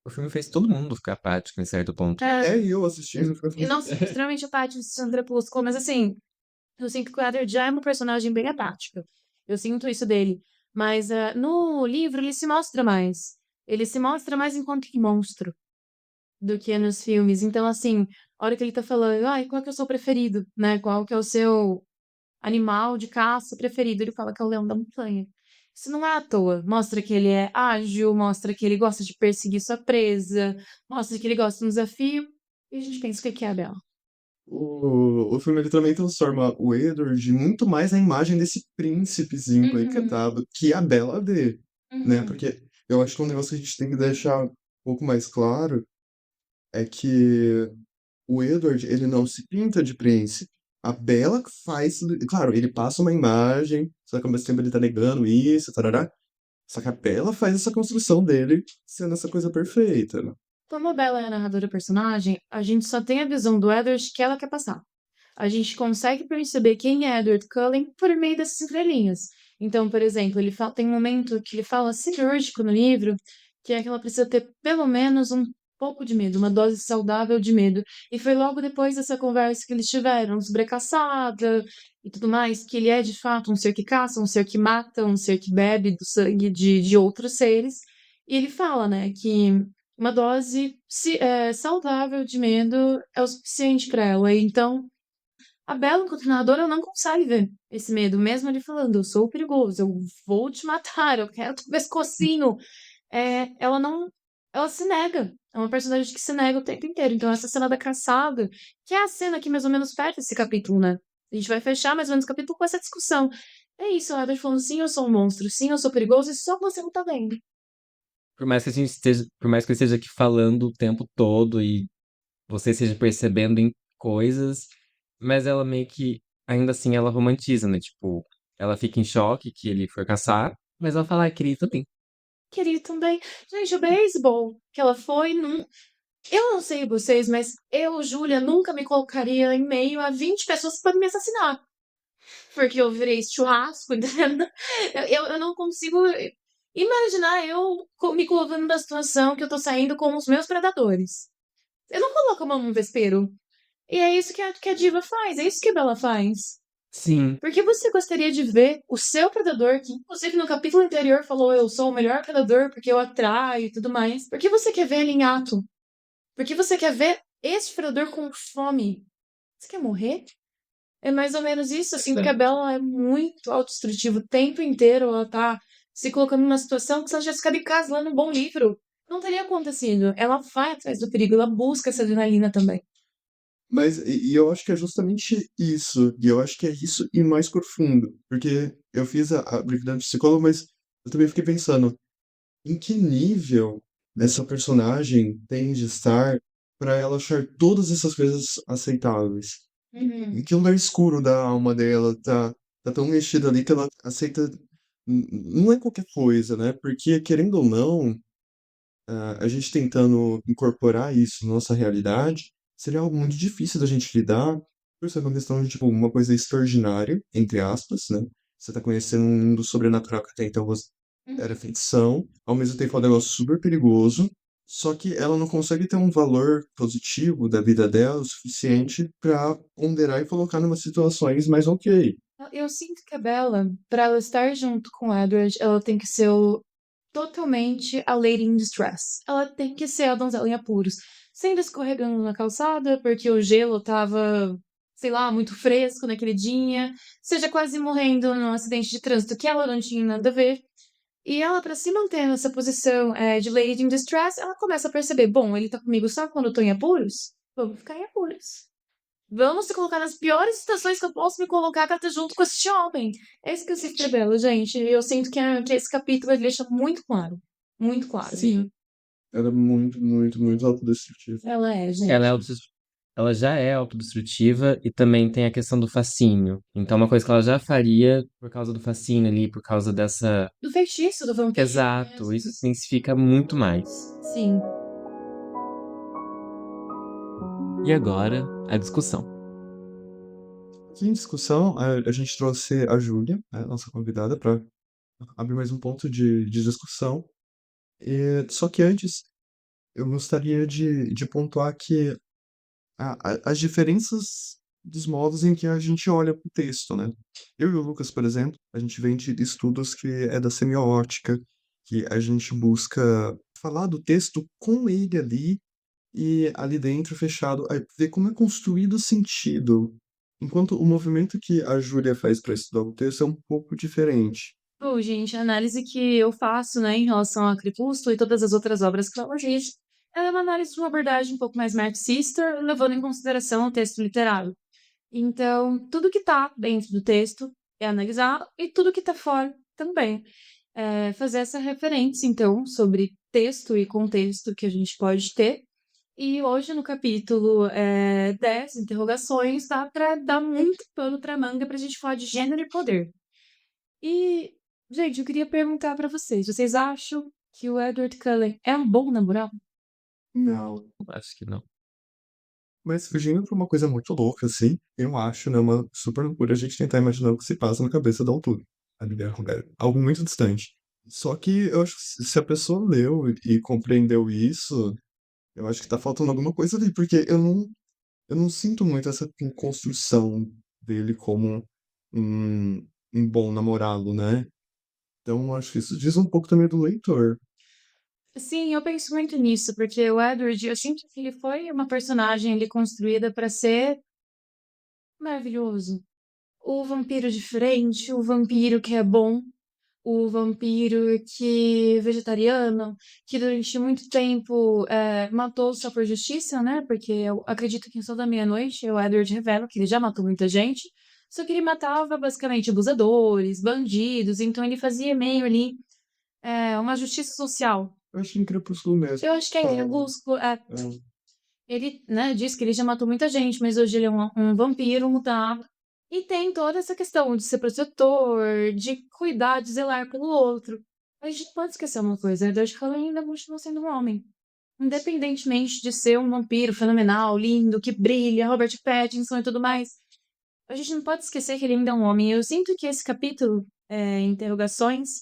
O filme fez todo mundo ficar apático em certo ponto. É, E eu assistindo. e não sou extremamente apática de Sandra Crepúsculo, mas assim, eu sinto que o Edward já é uma personagem bem apática. Eu sinto isso dele. Mas no livro ele se mostra mais. Ele se mostra mais enquanto monstro do que nos filmes. Então, assim, a hora que ele tá falando, ai, qual que é o seu preferido, né? Qual que é o seu animal de caça preferido? Ele fala que é o leão da montanha. Isso não é à toa. Mostra que ele é ágil, mostra que ele gosta de perseguir sua presa, mostra que ele gosta de um desafio. E a gente pensa o que que é a Bella. O filme ele também transforma o Edward muito mais na imagem desse príncipezinho Uhum, encantado que a Bella vê, né? uhum. Porque eu acho que um negócio que a gente tem que deixar um pouco mais claro é que o Edward, ele não se pinta de príncipe. A Bella que faz. Claro, ele passa uma imagem, só que ao mesmo tempo ele tá negando isso, tarará. Só que a Bella faz essa construção dele sendo essa coisa perfeita, né? Como a Bella é a narradora personagem, a gente só tem a visão do Edward que ela quer passar. A gente consegue perceber quem é Edward Cullen por meio dessas entrelinhas. Então, por exemplo, ele fala, tem um momento que ele fala cirúrgico no livro, que é que ela precisa ter pelo menos um pouco de medo, uma dose saudável de medo. E foi logo depois dessa conversa que eles tiveram sobre a caçada e tudo mais, que ele é de fato um ser que caça, um ser que mata, um ser que bebe do sangue de outros seres. E ele fala, né, que uma dose saudável de medo é o suficiente para ela. Então, a Bella, enquanto narradora, ela não consegue ver esse medo, mesmo ele falando, eu sou perigoso, eu vou te matar, eu quero teu pescocinho. Ela não. Ela se nega. É uma personagem que se nega o tempo inteiro. Então, essa cena da caçada, que é a cena que mais ou menos fecha esse capítulo, né? A gente vai fechar mais ou menos o capítulo com essa discussão. É isso, o Edward falando, sim, eu sou um monstro, sim, eu sou perigoso, e só você não tá vendo. Por mais que eu esteja aqui falando o tempo todo e você esteja percebendo em coisas, mas ela meio que, ainda assim, ela romantiza, né? Tipo, ela fica em choque que ele foi caçar, mas ela fala, ah, queria ir também. Queria também. Gente, o beisebol que ela foi, não. Eu não sei vocês, mas eu, Júlia, nunca me colocaria em meio a 20 pessoas que podem me assassinar. Porque eu virei churrasco, entendeu? Eu não consigo imaginar eu me colocando na situação que eu tô saindo com os meus predadores. Eu não coloco a mão num vespeiro. E é isso que a diva faz, é isso que a Bella faz. Sim, Porque você gostaria de ver o seu predador, que inclusive no capítulo anterior falou eu sou o melhor predador porque eu atraio e tudo mais. Por que você quer ver ele em ato? Porque você quer ver esse predador com fome. Você quer morrer? É mais ou menos isso, assim, porque a Bella é muito autodestrutiva o tempo inteiro. Ela tá se colocando numa situação que se ela tivesse ficado em casa lendo um bom livro, não teria acontecido. Ela vai atrás do perigo, ela busca essa adrenalina também. Mas e eu acho que é justamente isso, e eu acho que é isso e mais profundo, porque eu fiz a habilidade de psicólogo, mas eu também fiquei pensando, em que nível essa personagem tem de estar para ela achar todas essas coisas aceitáveis? Em Uhum. que lugar escuro da alma dela tá tão mexida ali que ela aceita. Não é qualquer coisa, né? Porque, querendo ou não, a gente tentando incorporar isso na nossa realidade, seria algo muito difícil da gente lidar, por ser uma questão de, tipo, uma coisa extraordinária, entre aspas, né? Você tá conhecendo um mundo sobrenatural que até então você era Uhum. ficção, ao mesmo tempo é um negócio super perigoso, só que ela não consegue ter um valor positivo da vida dela o suficiente para ponderar e colocar em situações mais ok. Eu sinto que a Bella, para ela estar junto com o Edward, ela tem que ser totalmente a Lady in Distress. Ela tem que ser a donzela em apuros. Sendo escorregando na calçada, porque o gelo tava, sei lá, muito fresco naquele dia. Seja quase morrendo num acidente de trânsito que ela não tinha nada a ver. E ela, para se manter nessa posição de Lady in Distress, ela começa a perceber: bom, ele tá comigo só quando eu tô em apuros? Vamos ficar em apuros. Vamos se colocar nas piores situações que eu posso me colocar pra estar junto com esse homem. É isso que eu sinto de Bella, gente. Eu sinto que esse capítulo ele deixa muito claro. Muito claro. sim. Ela é muito, muito, muito autodestrutiva. Ela é, gente. Ela já é autodestrutiva e também tem a questão do fascínio. Então, uma coisa que ela já faria por causa do fascínio ali, por causa dessa. Do feitiço do vampiro Exato, mesmo. isso se intensifica muito mais. Sim. E agora, a discussão. Aqui em discussão, a gente trouxe a Júlia, né, nossa convidada, para abrir mais um ponto de discussão. Só que antes, eu gostaria de pontuar que as diferenças dos modos em que a gente olha para o texto, né? Eu e o Lucas, por exemplo, a gente vem de estudos que é da semiótica, que a gente busca falar do texto com ele ali e ali dentro, fechado, ver como é construído o sentido. Enquanto o movimento que a Júlia faz para estudar o texto é um pouco diferente. Bom, gente, a análise que eu faço, né, em relação a Crepúsculo e todas as outras obras que ela diz, ela é uma análise de uma abordagem um pouco mais marxista, levando em consideração o texto literário. Então, tudo que tá dentro do texto é analisado e tudo que tá fora também. Fazer essa referência, então, sobre texto e contexto que a gente pode ter. E hoje, no capítulo 10, interrogações, dá para dar muito pano para manga para a gente falar de gênero e poder. E, gente, eu queria perguntar para vocês: vocês acham que o Edward Cullen é um bom namorado? Não. Acho que não. Mas fugindo pra uma coisa muito louca, assim, eu acho, né, uma super loucura a gente tentar imaginar o que se passa na cabeça da autora. Ali, algo muito distante. Só que eu acho que se a pessoa leu e compreendeu isso, Eu acho que tá faltando alguma coisa ali, porque eu não sinto muito essa construção dele como um, um bom namorado, né? Então, eu acho que isso diz um pouco também do leitor. Sim, eu penso muito nisso, porque o Edward, eu sinto que ele foi uma personagem ali construída para ser maravilhoso. O vampiro diferente, o vampiro que é bom, o vampiro que é vegetariano, que durante muito tempo matou só por justiça, né? Porque eu acredito que em Sol da Meia-Noite o Edward revela que ele já matou muita gente, só que ele matava basicamente abusadores, bandidos, então ele fazia meio ali uma justiça social. Eu acho em Crepúsculo mesmo. Eu acho que é Fala. Crepúsculo. É. Ele, né, diz que ele já matou muita gente, mas hoje ele é um vampiro mutado. E tem toda essa questão de ser protetor, de cuidar, de zelar pelo outro. A gente pode esquecer uma coisa, Edward Cullen ainda continua sendo um homem. Independentemente de ser um vampiro fenomenal, lindo, que brilha, Robert Pattinson e tudo mais, a gente não pode esquecer que ele ainda é um homem. Eu sinto que esse capítulo, Interrogações,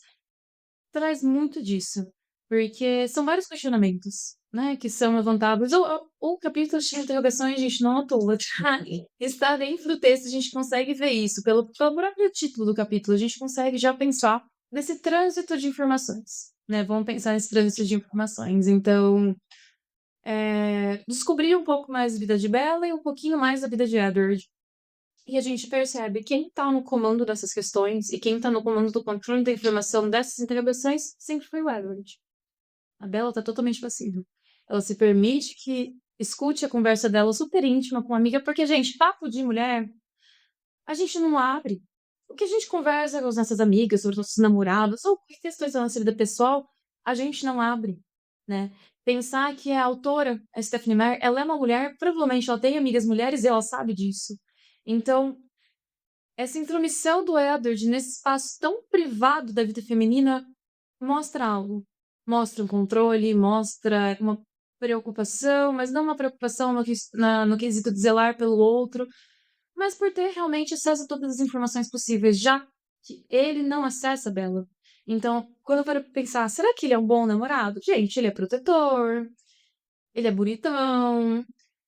traz muito disso, porque são vários questionamentos, né, que são levantados. O capítulo de interrogações, gente, não à toa, tá? Está dentro do texto, a gente consegue ver isso. Pelo próprio título do capítulo, a gente consegue já pensar nesse trânsito de informações, né? Vamos pensar nesse trânsito de informações. Então, descobrir um pouco mais da vida de Bella e um pouquinho mais da vida de Edward. E a gente percebe quem está no comando dessas questões e quem está no comando do controle da informação dessas interrogações sempre foi o Edward. A Bella está totalmente passiva. Ela se permite que escute a conversa dela super íntima com uma amiga, porque, gente, papo de mulher, a gente não abre. O que a gente conversa com as nossas amigas, sobre os nossos namorados, ou questões da nossa vida pessoal, a gente não abre, né? Pensar que a autora, a Stephanie Meyer, ela é uma mulher, provavelmente ela tem amigas mulheres e ela sabe disso. Então, essa intromissão do Edward nesse espaço tão privado da vida feminina mostra algo. Mostra um controle, mostra uma preocupação, mas não uma preocupação no quesito de zelar pelo outro, mas por ter realmente acesso a todas as informações possíveis, já que ele não acessa a Bella. Então, quando eu paro pra pensar, será que ele é um bom namorado? Gente, ele é protetor, ele é bonitão,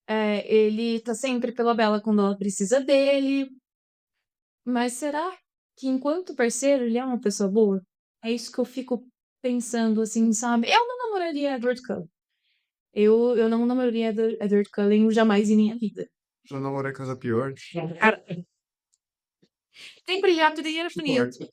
ele tá sempre pela Bella quando ela precisa dele. Mas será que enquanto parceiro ele é uma pessoa boa? É isso que eu fico pensando, assim, sabe? Eu não namoraria Edward Cullen. Eu não namoraria Edward Cullen jamais em minha vida. Já namorei coisa pior. Cara, tem brilhado dinheiro Pior. infinito.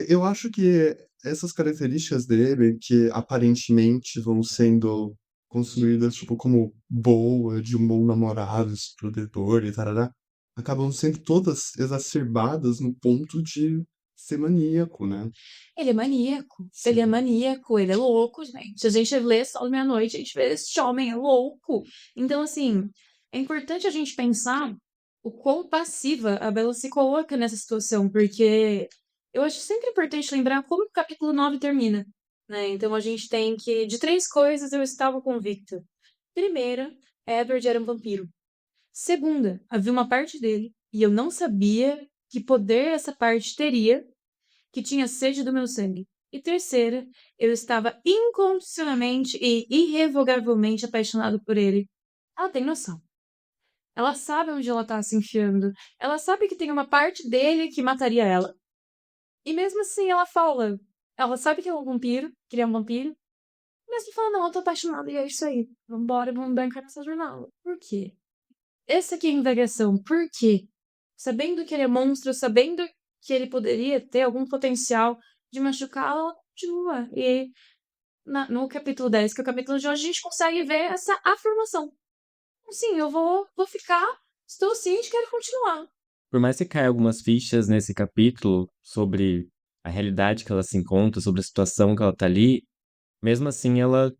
Eu acho que essas características dele, que aparentemente vão sendo construídas, tipo, como boa, de um bom namorado, protetor e tarará, acabam sendo todas exacerbadas no ponto de ser maníaco, né? Ele é maníaco. Ele é Sim. maníaco, ele é louco, gente. Se a gente lê Sol da Meia-Noite, a gente vê esse homem é louco. Então, assim, é importante a gente pensar o quão passiva a Bella se coloca nessa situação, porque eu acho sempre importante lembrar como o capítulo 9 termina, né? Então a gente tem que, de 3 coisas eu estava convicta. Primeira, Edward era um vampiro. Segunda, havia uma parte dele, e eu não sabia que poder essa parte teria, que tinha sede do meu sangue. E terceira, eu estava incondicionalmente e irrevogavelmente apaixonado por ele. Ela tem noção. Ela sabe onde ela tá se enfiando. Ela sabe que tem uma parte dele que mataria ela. E mesmo assim ela fala. Ela sabe que ele é um vampiro, que ele é um vampiro. Mesmo fala, não, eu tô apaixonada e é isso aí. Vambora, vamos bancar nessa jornada. Por quê? Essa aqui é a indagação. Por quê? Sabendo que ele é monstro, sabendo que ele poderia ter algum potencial de machucá-la, ela continua. E no capítulo 10, que é o capítulo de hoje, a gente consegue ver essa afirmação. Sim, eu vou ficar, estou ciente, quero continuar. Por mais que caia algumas fichas nesse capítulo sobre a realidade que ela se encontra, sobre a situação que ela tá ali, mesmo assim ela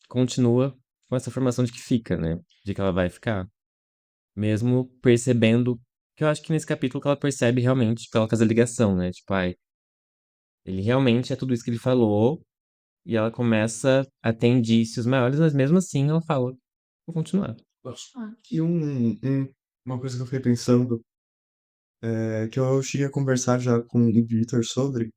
continua com essa formação de que fica, né? De que ela vai ficar. Mesmo percebendo, que eu acho que nesse capítulo que ela percebe realmente, tipo, ela faz a ligação, né? Tipo, ai, ele realmente é tudo isso que ele falou, e ela começa a ter indícios maiores, mas mesmo assim ela fala, vou continuar. Continuar. E uma coisa que eu fiquei pensando, que eu cheguei a conversar já com o Victor sobre,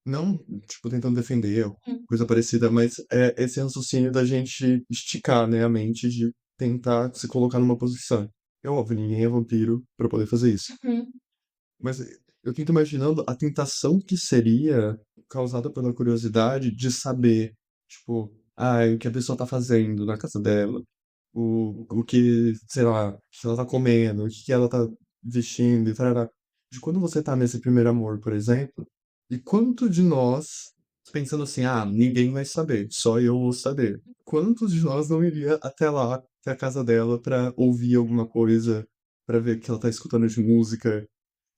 Não, tipo, tentando defender, Hum. coisa parecida, mas é esse raciocínio da gente esticar, né, a mente de tentar se colocar numa posição. É óbvio, ninguém é vampiro pra poder fazer isso. Uhum. Mas eu fico imaginando a tentação que seria causada pela curiosidade de saber, tipo, o que a pessoa tá fazendo na casa dela, o que, sei lá, se ela tá comendo, o que ela tá vestindo e tarará. De quando você tá nesse primeiro amor, por exemplo, e quanto de nós, pensando assim, ninguém vai saber, só eu vou saber. Quantos de nós não iria até lá, até a casa dela, pra ouvir alguma coisa, pra ver o que ela tá escutando de música,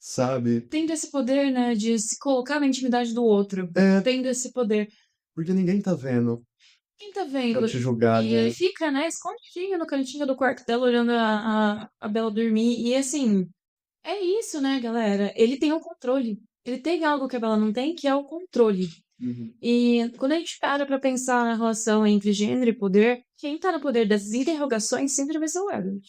sabe? Tendo esse poder, né, de se colocar na intimidade do outro. É, Tendo esse poder. porque ninguém tá vendo Quem tá pra vendo? te julgar, E ele né? fica, né, escondidinho no cantinho do quarto dela, olhando a Bella dormir. E assim, é isso, né, galera? Ele tem o controle. Ele tem algo que a Bella não tem, que é o controle. Uhum. E quando a gente para pra pensar na relação entre gênero e poder, quem tá no poder das interrogações sempre vai ser o Edward.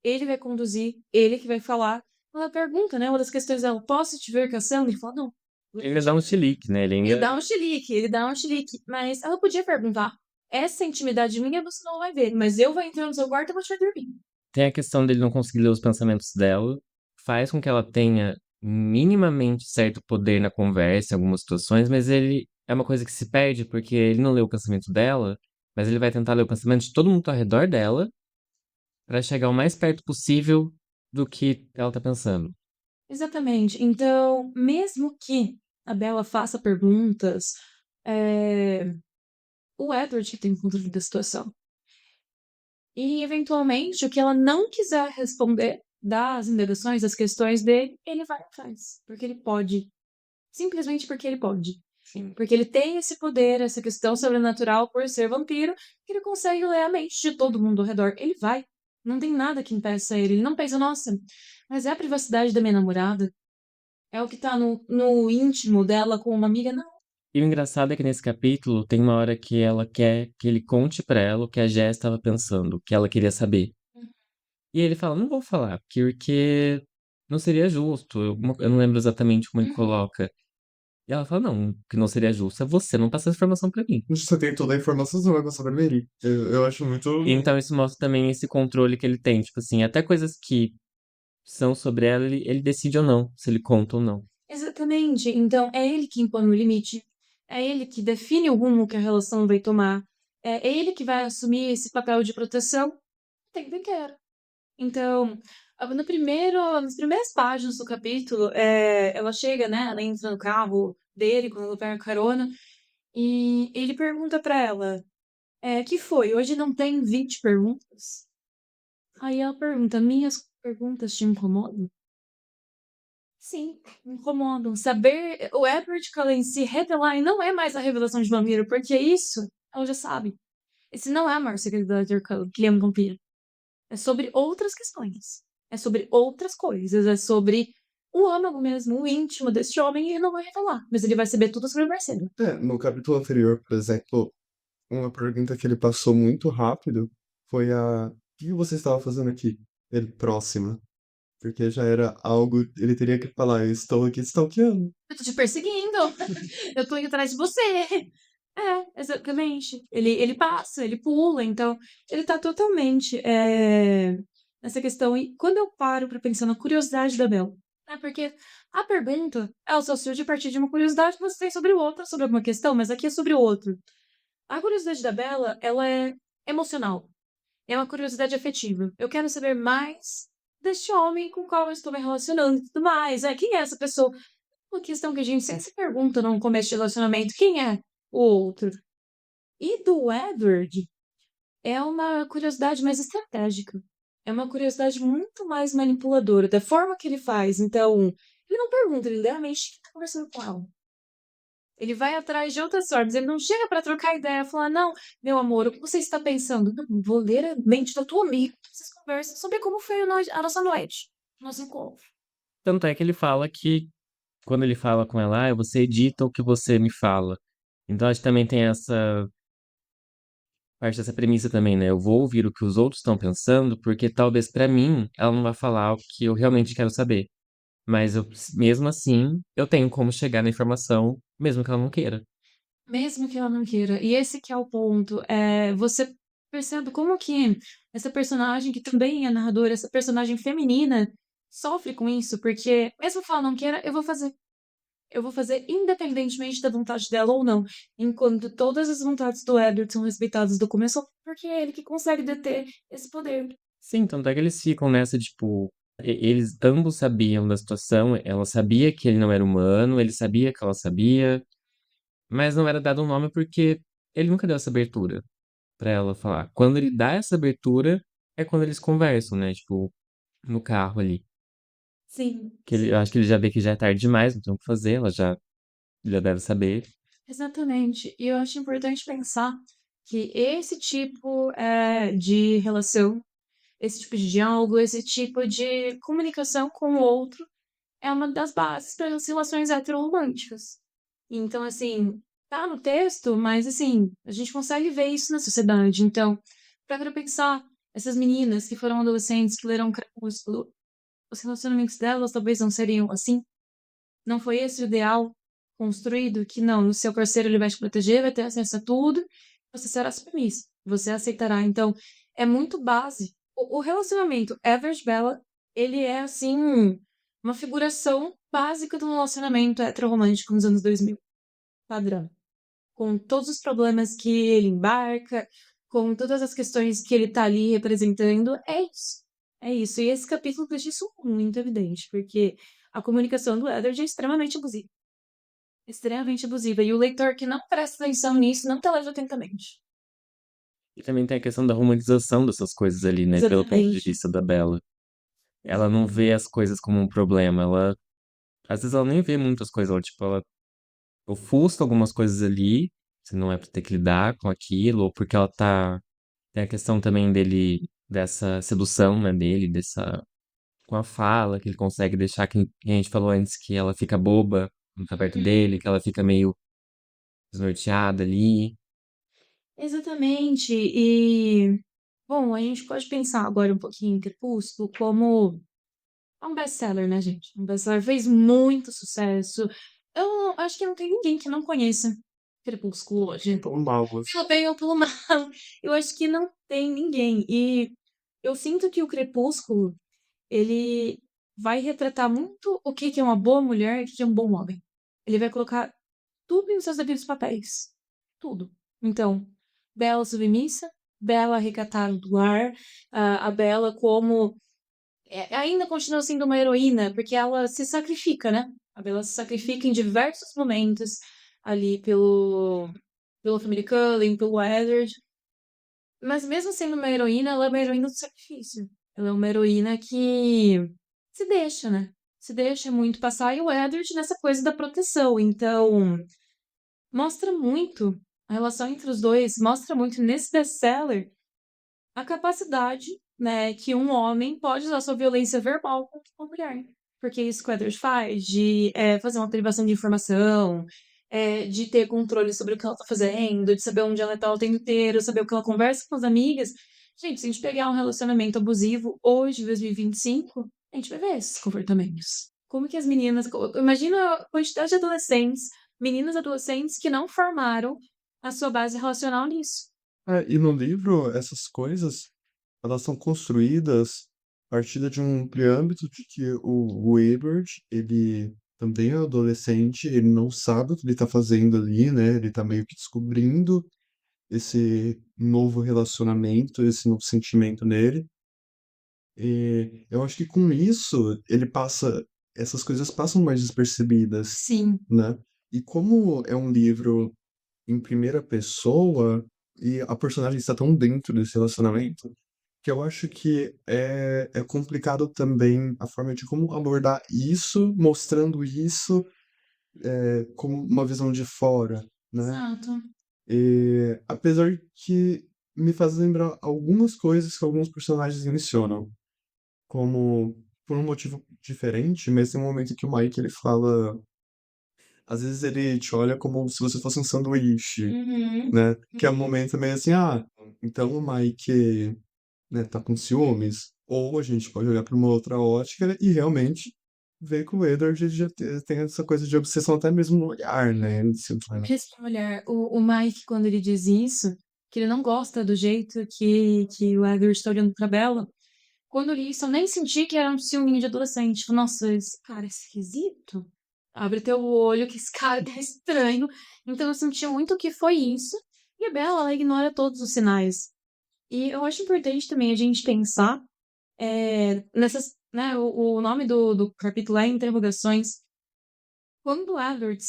Ele vai conduzir, ele que vai falar. Ela pergunta, né? Uma das questões dela, posso te ver caçando? Ele fala, não. Ele dá um chilique, né? Ele Ele ainda. dá um chilique, ele dá um chilique. Mas ela podia perguntar, essa intimidade minha você não vai ver, mas eu vou entrar no seu quarto e vou te ver dormir. Tem a questão dele não conseguir ler os pensamentos dela, faz com que ela tenha minimamente certo poder na conversa em algumas situações, mas ele é uma coisa que se perde porque ele não lê o pensamento dela, mas ele vai tentar ler o pensamento de todo mundo ao redor dela pra chegar o mais perto possível do que ela tá pensando. Exatamente. Então, mesmo que a Bella faça perguntas, é, o Edward que tem o controle da situação. E, eventualmente, o que ela não quiser responder das indagações, das questões dele, ele vai e faz. Porque ele pode. Simplesmente porque ele pode. Sim. Porque ele tem esse poder, essa questão sobrenatural por ser vampiro, que ele consegue ler a mente de todo mundo ao redor. Ele vai. Não tem nada que impeça ele. Ele não pensa, nossa, mas é a privacidade da minha namorada? É o que tá no íntimo dela com uma amiga? Não. E o engraçado é que nesse capítulo tem uma hora que ela quer que ele conte pra ela o que a Jess estava pensando, o que ela queria saber. E ele fala, não vou falar, porque não seria justo. Eu não lembro exatamente como ele Uhum. coloca. E ela fala, não, o que não seria justo é você não passar essa informação pra mim. Você tem toda a informação, você vai gostar da Mary. Eu acho muito. Então isso mostra também esse controle que ele tem, tipo assim, até coisas que são sobre ela, ele decide ou não, se ele conta ou não. Exatamente. Então, é ele que impõe o limite. É ele que define o rumo que a relação vai tomar. É ele que vai assumir esse papel de proteção o tempo inteiro. Então, no primeiro, nas primeiras páginas do capítulo, ela chega, né? Ela entra no carro dele quando ela pega carona. E ele pergunta pra ela: que foi? Hoje não tem 20 perguntas? Aí ela pergunta: minhas perguntas te incomodam? Sim, me incomodam. Saber o Edward Cullen se revelar e não é mais a revelação de vampiro, porque isso ela já sabe. Esse não é o maior segredo do Edward Cullen, que ele é um vampiro. É sobre outras questões. É sobre outras coisas. É sobre o âmago mesmo, o íntimo desse homem, e ele não vai revelar. Mas ele vai saber tudo sobre o Marcelo. No capítulo anterior, por exemplo, uma pergunta que ele passou muito rápido foi o que você estava fazendo aqui? Ele, próxima. Porque já era algo, ele teria que falar, eu estou aqui stalkeando. Eu tô te perseguindo. Eu tô indo atrás de você. Exatamente. Ele passa, ele pula, então ele tá totalmente nessa questão. E quando eu paro pra pensar na curiosidade da Bel, porque a pergunta, ela só surge a partir de uma curiosidade que você tem sobre o outro, sobre alguma questão, mas aqui é sobre o outro. A curiosidade da Bella, ela é emocional. É uma curiosidade afetiva. Eu quero saber mais deste homem com o qual eu estou me relacionando e tudo mais. Quem é essa pessoa? Uma questão que a gente sempre se pergunta num começo de relacionamento: quem é o outro? E do Edward é uma curiosidade mais estratégica. É uma curiosidade muito mais manipuladora, da forma que ele faz. Então, ele não pergunta, ele realmente está conversando com ela. Ele vai atrás de outras formas. Ele não chega para trocar ideia, falar: não, meu amor, o que você está pensando? Não, vou ler a mente da tua amiga. Vocês conversam sobre como foi a nossa noite, nosso encontro. Tanto é que ele fala que, quando ele fala com ela, você edita o que você me fala. Então acho que também tem essa parte dessa premissa também, né? Eu vou ouvir o que os outros estão pensando, porque talvez pra mim ela não vai falar o que eu realmente quero saber. Mas mesmo assim, eu tenho como chegar na informação mesmo que ela não queira. Mesmo que ela não queira. E esse que é o ponto. Você percebe como que essa personagem, que também é narradora, essa personagem feminina, sofre com isso, porque mesmo que ela não queira, eu vou fazer. Eu vou fazer independentemente da vontade dela ou não. Enquanto todas as vontades do Edward são respeitadas do começo, ao fim, porque é ele que consegue deter esse poder. Sim, tanto é que eles ficam nessa, tipo, eles ambos sabiam da situação, ela sabia que ele não era humano, ele sabia que ela sabia, mas não era dado um nome porque ele nunca deu essa abertura pra ela falar. Quando ele dá essa abertura, é quando eles conversam, né? Tipo, no carro ali. Sim, Que ele, eu acho que ele já vê que já é tarde demais, não tem o que fazer, ela já deve saber. exatamente. E eu acho importante pensar que esse tipo de relação, esse tipo de diálogo, esse tipo de comunicação com o outro é uma das bases para as relações heteroromânticas. Então, assim, tá no texto, mas assim, a gente consegue ver isso na sociedade. Então, para pensar, essas meninas que foram adolescentes, que leram Crepúsculo, os relacionamentos delas talvez não seriam assim. Não foi esse o ideal construído? Que não, o seu parceiro ele vai te proteger, vai ter acesso a tudo, você será submissa, você aceitará. Então, é muito base. O relacionamento Evers-Bella, ele é, assim, uma figuração básica do relacionamento heterorromântico nos anos 2000, padrão. Com todos os problemas que ele embarca, com todas as questões que ele tá ali representando, é isso. É isso. E esse capítulo deixa isso muito evidente, porque a comunicação do Edward é extremamente abusiva. Extremamente abusiva. E o leitor que não presta atenção nisso não tá lendo atentamente. E também tem a questão da romantização dessas coisas ali, né? Pelo ponto de Exatamente. vista da Bella. Ela não vê as coisas como um problema, ela. Às vezes ela nem vê muitas coisas, ela, tipo, ela ofusca algumas coisas ali, se não é pra ter que lidar com aquilo, ou porque ela tá. Tem a questão também dele, dessa sedução, né, dele, dessa. Com a fala, que ele consegue deixar, que a gente falou antes, que ela fica boba quando tá perto dele, que ela fica meio desnorteada ali. Exatamente. E, bom, a gente pode pensar agora um pouquinho em Crepúsculo como é um best-seller, né, gente? Um best-seller fez muito sucesso. Eu acho que não tem ninguém que não conheça Crepúsculo hoje. Pelo mal, Pelo bem ou pelo mal. Eu acho que não tem ninguém. E eu sinto que o Crepúsculo, ele vai retratar muito o que que é uma boa mulher e o que que é um bom homem. Ele vai colocar tudo em seus devidos papéis. Tudo. Então, Bella submissa, Bella recatada do lar, a Bella como ainda continua sendo uma heroína, porque ela se sacrifica, né? A Bella se sacrifica em diversos momentos ali pela família Cullen, pelo Edward. Mas mesmo sendo uma heroína, ela é uma heroína do sacrifício. Ela é uma heroína que se deixa, né? Se deixa muito passar. E o Edward nessa coisa da proteção. Então, mostra muito a relação entre os dois, mostra muito nesse best-seller a capacidade, né, que um homem pode usar sua violência verbal contra uma mulher. Porque é isso que o Edward faz, de fazer uma privação de informação, de ter controle sobre o que ela tá fazendo, de saber onde ela tá o tempo inteiro, saber o que ela conversa com as amigas. Gente, se a gente pegar um relacionamento abusivo hoje, 2025, a gente vai ver esses comportamentos. Como que as meninas. Imagina a quantidade de adolescentes, meninas adolescentes que não formaram a sua base relacional nisso. E no livro, essas coisas, elas são construídas a partir de um preâmbito de que o Edward, ele também é adolescente, ele não sabe o que ele tá fazendo ali, né? Ele tá meio que descobrindo esse novo relacionamento, esse novo sentimento nele. E eu acho que com isso, essas coisas passam mais despercebidas, Sim. né? E como é um livro em primeira pessoa e a personagem está tão dentro desse relacionamento, que eu acho que é complicado também a forma de como abordar isso, mostrando isso como uma visão de fora, né? Exato. E apesar que me faz lembrar algumas coisas que alguns personagens mencionam, como por um motivo diferente, mas tem um momento que o Mike ele fala, às vezes ele te olha como se você fosse um sanduíche, Uhum. né? Que é um momento meio assim, então o Mike, né, tá com ciúmes. Ou a gente pode olhar para uma outra ótica e realmente vê que o Edward já tem essa coisa de obsessão até mesmo no olhar, né? Esse olhar, o Mike, quando ele diz isso, que ele não gosta do jeito que o Edward está olhando pra Bella, quando eu li isso, eu nem senti que era um ciúminho de adolescente. Tipo, nossa, esse cara é esquisito. Abre teu olho, que esse cara tá estranho. Então eu senti muito que foi isso. E a Bella, ela ignora todos os sinais. E eu acho importante também a gente pensar nessas, né, o nome do capítulo é Interrogações. Quando o Edward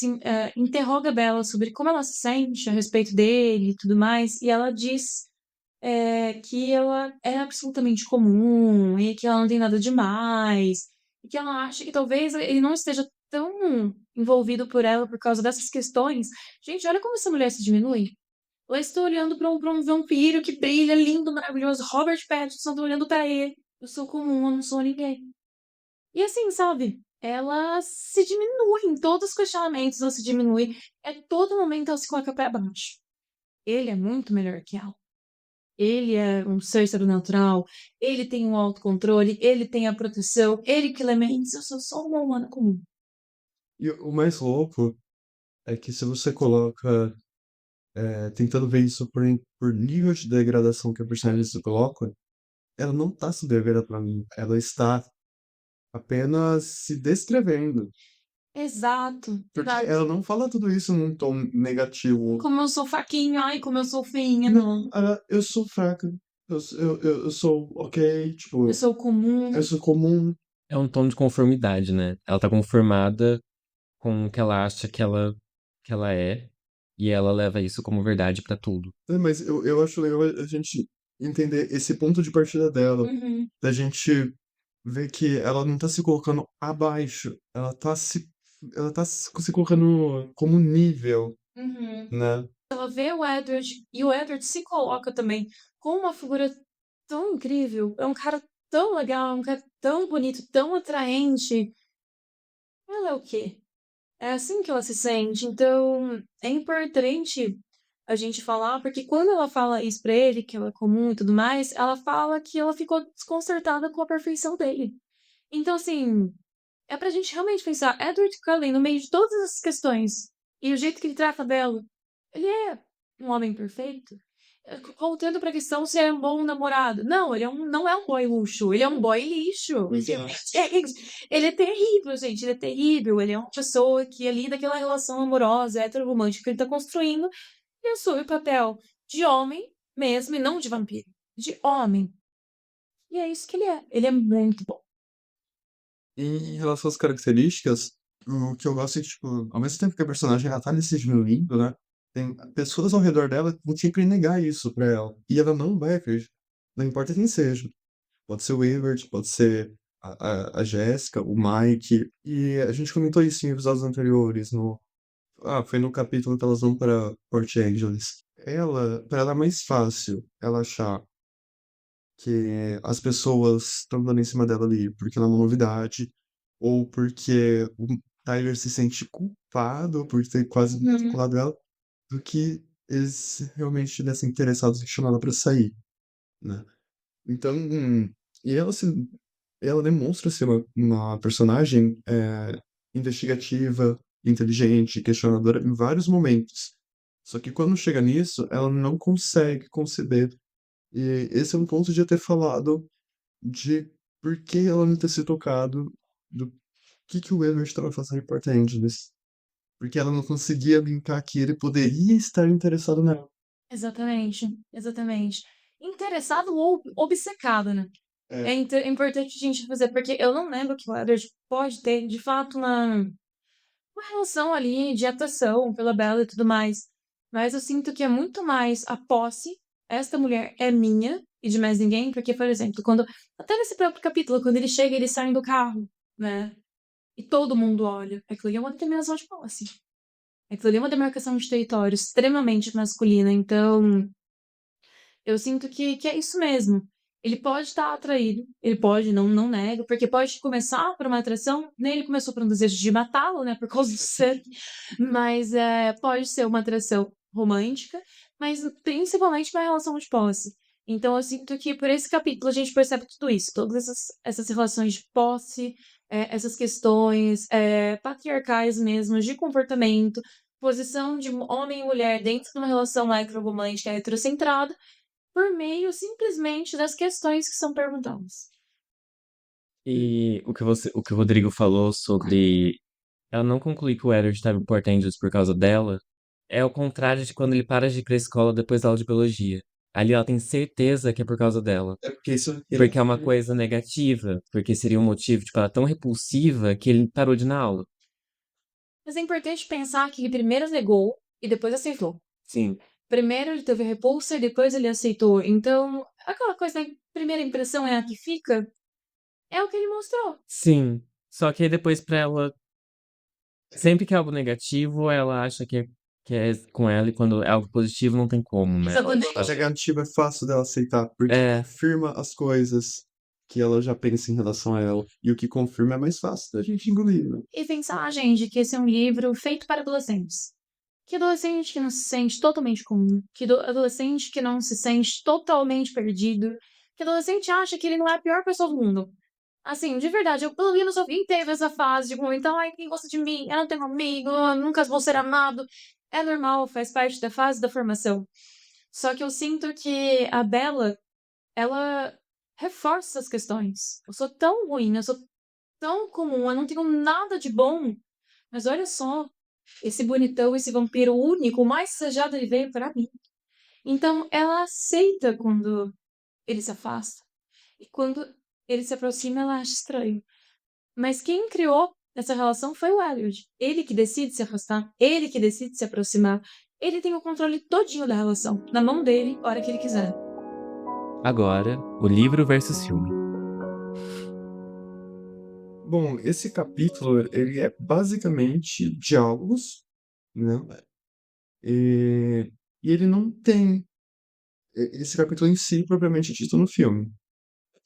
interroga a Bella sobre como ela se sente a respeito dele e tudo mais, e ela diz que ela é absolutamente comum e que ela não tem nada demais, e que ela acha que talvez ele não esteja tão envolvido por ela por causa dessas questões. Gente, olha como essa mulher se diminui. Ela está olhando pra um vampiro que brilha, lindo, maravilhoso. Robert Pattinson tá olhando pra ele. Eu sou comum, eu não sou ninguém. E assim, sabe? Ela se diminui em todos os questionamentos, ela se diminui. É todo momento ela se coloca pra baixo. Ele é muito melhor que ela. Ele é um ser sobrenatural, ele tem um autocontrole, ele tem a proteção, ele que lamenta, eu sou só uma humana comum. E o mais louco é que se você coloca, tentando ver isso por nível de degradação que a personagem se coloca, ela não tá se degradando, ela está apenas se descrevendo. Exato, Porque exato. ela não fala tudo isso num tom negativo. Como eu sou fraquinha, ai, como eu sou feinha, não. Eu sou fraca, eu sou ok, tipo, Eu sou comum. eu sou comum. É um tom de conformidade, né? Ela tá conformada com o que ela acha que ela é, e ela leva isso como verdade pra tudo. Mas eu acho legal a gente entender esse ponto de partida dela, Uhum, da gente ver que ela não tá se colocando abaixo, ela tá se colocando como nível, uhum. né? Ela vê o Edward e o Edward se coloca também como uma figura tão incrível. É um cara tão legal, é um cara tão bonito, tão atraente. Ela é o quê? É assim que ela se sente. Então, é importante a gente falar, porque quando ela fala isso pra ele, que ela é comum e tudo mais, ela fala que ela ficou desconcertada com a perfeição dele. Então, assim, é pra gente realmente pensar, Edward Cullen, no meio de todas essas questões, e o jeito que ele trata dela, ele é um homem perfeito? Voltando pra questão se é um bom namorado. Não, não é um boy luxo, ele é um boy lixo. Ele é terrível, gente, ele é terrível. Ele é uma pessoa que ali daquela relação amorosa, heteroromântica que ele tá construindo, ele assume o papel de homem mesmo, e não de vampiro, de homem. E é isso que ele é. Ele é muito bom. E em relação às características, o que eu gosto é que, tipo, ao mesmo tempo que a personagem ela tá nesse diminuindo, né? Tem pessoas ao redor dela que vão sempre negar isso pra ela. E ela não vai acreditar. Não importa quem seja. Pode ser o Edward, pode ser a Jéssica, o Mike. E a gente comentou isso em episódios anteriores. Foi no capítulo que elas vão para Port Angeles. Pra ela é mais fácil ela achar que as pessoas estão dando em cima dela ali porque ela é uma novidade, ou porque o Tyler se sente culpado por ter quase Uhum. colado ela, do que eles realmente estivessem interessados em chamar ela pra sair, né? Então, e ela demonstra ser uma personagem investigativa, inteligente, questionadora em vários momentos. Só que quando chega nisso, ela não consegue conceber. E esse é um ponto de eu ter falado de por que ela não ter se tocado do que o Edward estava fazendo em Port Angeles. Porque ela não conseguia linkar que ele poderia estar interessado nela. Exatamente, exatamente. Interessado ou obcecado, né? É. É importante a gente fazer, porque eu não lembro que o Edward pode ter, de fato, uma relação ali de atração pela Bella e tudo mais. Mas eu sinto que é muito mais a posse. Esta mulher é minha e de mais ninguém, porque, por exemplo, quando. Até nesse próprio capítulo, quando ele chega, eles saem do carro, né? E todo mundo olha. Aquilo ali é uma determinação de posse. Aquilo ali é uma demarcação de território extremamente masculina. Então, eu sinto que é isso mesmo. Ele pode estar atraído, ele pode, não nego, porque pode começar por uma atração, nem ele começou por um desejo de matá-lo, né, por causa do sangue, mas pode ser uma atração romântica, mas principalmente uma relação de posse. Então eu sinto que por esse capítulo a gente percebe tudo isso, todas essas relações de posse, essas questões, patriarcais mesmo, de comportamento, posição de homem e mulher dentro de uma relação heteroromântica heterocentrada, por meio simplesmente das questões que são perguntadas. E o que o Rodrigo falou sobre ela não concluir que o Edward estava importando isso por causa dela, é o contrário de quando ele para de ir pra escola depois da aula de biologia. Ali ela tem certeza que é por causa dela. É porque isso Porque é uma coisa negativa, porque seria um motivo, tipo, ela é tão repulsiva que ele parou de ir na aula. Mas é importante pensar que ele primeiro negou e depois aceitou. Sim. Primeiro ele teve repulsa e depois ele aceitou. Então, aquela coisa da primeira impressão é a que fica, é o que ele mostrou. Sim. Só que aí depois pra ela, sempre que é algo negativo, ela acha que é com ela e quando é algo positivo não tem como, né? a negativa é fácil dela aceitar, porque É, confirma as coisas que ela já pensa em relação a ela. E o que confirma é mais fácil da gente engolir, né? E pensar, gente, que esse é um livro feito para adolescentes. Que adolescente que não se sente totalmente comum, que adolescente que não se sente totalmente perdido, que adolescente acha que ele não é a pior pessoa do mundo. Assim, de verdade, eu pelo menos ouvi teve essa fase de comentar, ai, quem gosta de mim? Eu não tenho amigo, eu nunca vou ser amado. É normal, faz parte da fase da formação. Só que eu sinto que a Bella, ela reforça essas questões. Eu sou tão ruim, eu sou tão comum, eu não tenho nada de bom. Mas olha só, esse bonitão, esse vampiro único, o mais desejado, ele veio pra mim. Então ela aceita quando ele se afasta. E quando ele se aproxima, ela acha estranho. Mas quem criou essa relação foi o Elliot. Ele que decide se afastar, ele que decide se aproximar. Ele tem o controle todinho da relação, na mão dele, hora que ele quiser. agora, o livro versus filme. Bom, esse capítulo, ele é basicamente diálogos, né? E ele não tem esse capítulo em si propriamente dito no filme.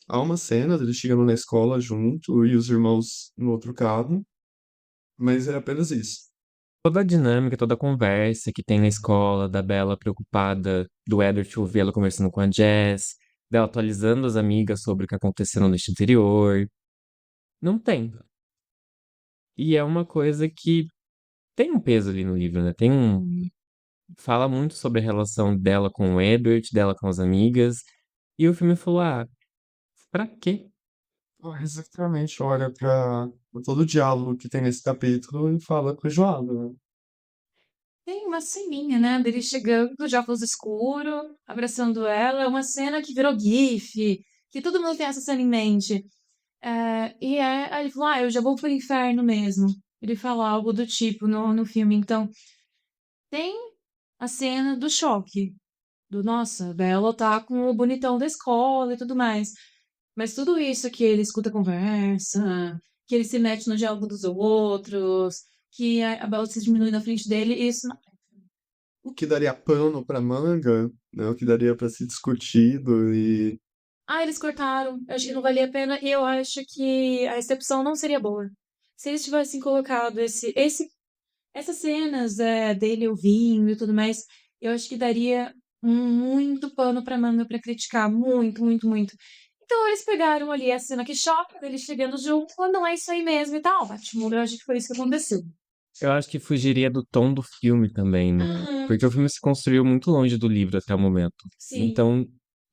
Há uma cena deles chegando na escola junto e os irmãos no outro carro, mas é apenas isso. Toda a dinâmica, toda a conversa que tem na escola, da Bella preocupada, do Edward ouvir ela conversando com a Jess, dela atualizando as amigas sobre o que aconteceu no noite anterior. Não tem. E é uma coisa que tem um peso ali no livro, né? Fala muito sobre a relação dela com o Edward, dela com as amigas. E o filme falou: ah, pra quê? Exatamente, olha para todo o diálogo que tem nesse capítulo e fala com o João, né? Tem uma ceninha, né, dele chegando de óculos escuro, abraçando ela, uma cena que virou gif, que todo mundo tem essa cena em mente. Aí ele falou, eu já vou pro inferno mesmo. Ele fala algo do tipo no filme. Então, tem a cena do choque. Do, nossa, Bella tá com o bonitão da escola e tudo mais. Mas tudo isso que ele escuta a conversa, que ele se mete no diálogo dos outros, que a Bella se diminui na frente dele, isso não. O que daria pano pra manga, né? O que daria pra ser discutido e Eles cortaram. Eu acho que não valia a pena e eu acho que a recepção não seria boa. Se eles tivessem colocado essas cenas dele ouvindo e tudo mais, eu acho que daria muito pano pra manga pra criticar. Muito, muito, muito. Então eles pegaram ali a cena que choca, eles chegando junto, falando, não é isso aí mesmo e tal. Ótimo, eu acho que foi isso que aconteceu. Eu acho que fugiria do tom do filme também, né? Uhum, Porque o filme se construiu muito longe do livro até o momento. sim. Então,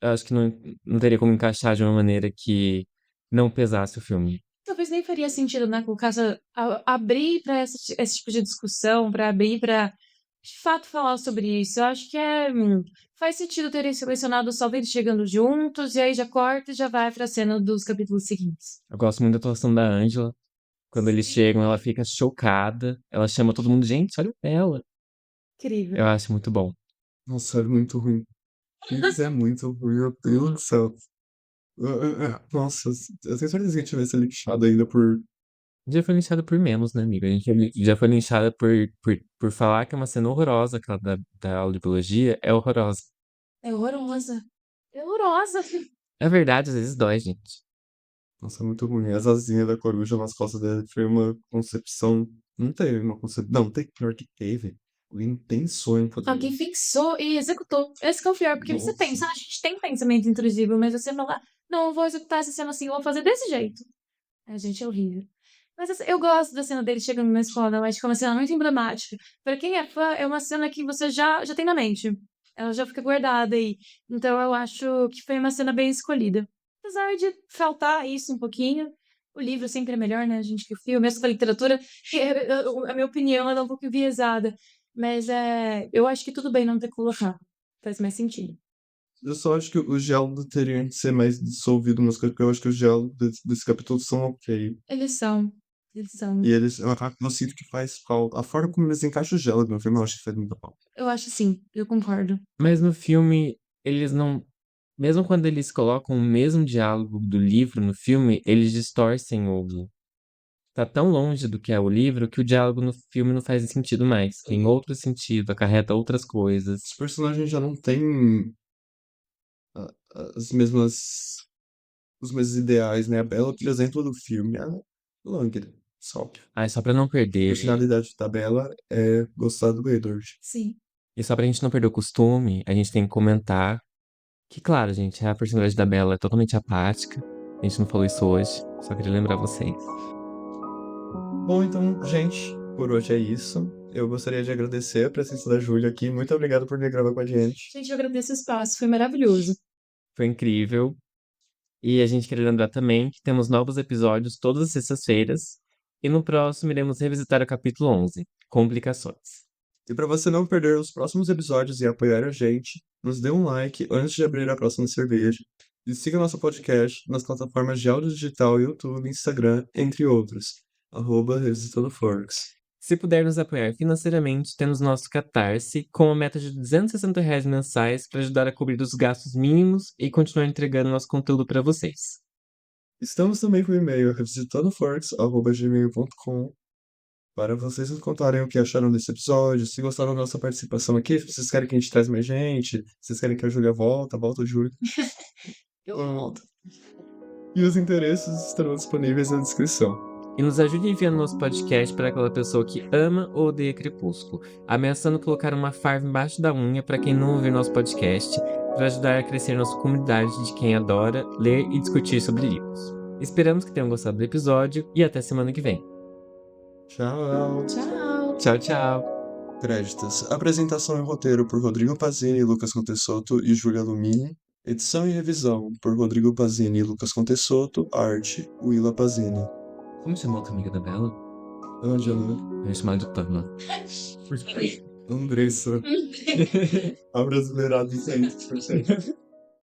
eu acho que não teria como encaixar de uma maneira que não pesasse o filme. Talvez nem faria sentido, né, colocar abrir para esse tipo de discussão, para abrir para, de fato, falar sobre isso. Eu acho que faz sentido terem selecionado só eles chegando juntos, e aí já corta e já vai pra cena dos capítulos seguintes. Eu gosto muito da atuação da Angela. Quando eles chegam, ela fica chocada. Ela chama todo mundo, gente, olha ela. Eu Incrível. acho muito bom. nossa, é muito ruim. Isso é muito ruim, meu Deus do céu. Nossa, eu tenho certeza que a gente vai ser linchado ainda por. Já foi linchada por menos, né, amiga? A gente já foi linchada por falar que é uma cena horrorosa, aquela da aula de biologia, é horrorosa. É horrorosa. É horrorosa. É verdade, às vezes dói, gente. Nossa, é muito ruim. As asinhas da coruja nas costas dela foi uma concepção. Não teve uma concepção. Não, tem pior que teve. Alguém pensou em fazer Alguém isso. fixou e executou. Esse que é o pior, porque você Nossa. pensa, a gente tem pensamento intrusivo, mas você não lá, não, eu vou executar essa cena assim, eu vou fazer desse jeito. A gente é horrível. Mas assim, eu gosto da cena dele chegando na escola, eu acho que é uma cena muito emblemática. Pra quem é fã, é uma cena que você já tem na mente. Ela já fica guardada aí. Então eu acho que foi uma cena bem escolhida. Apesar de faltar isso um pouquinho, o livro sempre é melhor, né, gente, que o filme, mesmo com a literatura, a minha opinião ela é um pouco enviesada. Mas eu acho que tudo bem não ter colocado. Faz mais sentido. Eu só acho que o diálogo teria que ser mais dissolvido nas coisas, porque eu acho que os diálogos desse capítulo são ok. Eles são. Eles são. E eles, eu sinto que faz falta. A forma como eles encaixam os diálogos no filme, eu acho que faz muita falta. Eu acho sim, eu concordo. Mas no filme, eles não. Mesmo quando eles colocam o mesmo diálogo do livro no filme, eles distorcem o. Tá tão longe do que é o livro que o diálogo no filme não faz sentido mais. Tem outro sentido, acarreta outras coisas. Os personagens já não têm as mesmas. Os mesmos ideais, né? A Bella, por exemplo, do filme, é Langre, só. Ah, só pra não A perder. personalidade da Bella é gostar do Edward. Sim. E só pra gente não perder o costume, a gente tem que comentar que, claro, gente, a personalidade da Bella é totalmente apática. A gente não falou isso hoje, só queria lembrar vocês. Bom, então, gente, por hoje é isso. Eu gostaria de agradecer a presença da Júlia aqui. Muito obrigado por vir gravar com a gente. Gente, eu agradeço o espaço, foi maravilhoso. Foi incrível. E a gente queria lembrar também que temos novos episódios todas as sextas-feiras. E no próximo iremos revisitar o capítulo 11, Complicações. E para você não perder os próximos episódios e apoiar a gente, nos dê um like antes de abrir a próxima cerveja. E siga nosso podcast nas plataformas de áudio digital, YouTube, Instagram, entre outros. @Revisitando Forks. Se puder nos apoiar financeiramente, temos nosso Catarse, com a meta de R$ 260 mensais para ajudar a cobrir os gastos mínimos e continuar entregando nosso conteúdo para vocês. Estamos também com o e-mail revisitandofforks@gmail.com para vocês nos contarem o que acharam desse episódio, se gostaram da nossa participação aqui, se vocês querem que a gente traz mais gente, se vocês querem que a Júlia volta a Júlia. Eu Volta. E os interesses estarão disponíveis na descrição. E nos ajude enviando nosso podcast para aquela pessoa que ama ou odeia Crepúsculo, ameaçando colocar uma farva embaixo da unha para quem não ouvir nosso podcast, para ajudar a crescer nossa comunidade de quem adora ler e discutir sobre livros. Esperamos que tenham gostado do episódio e até semana que vem. Tchau. Tchau. Tchau, tchau. Créditos. Apresentação e roteiro por Rodrigo Pazini, Lucas Contesotto e Júlia Lumini. Edição e revisão por Rodrigo Pazini e Lucas Contesotto. Arte, Willa Pazini. Como chamou a amiga da Bela? Angela. Eu ia chamar de Tana. Andressa. A brasileirada 100%.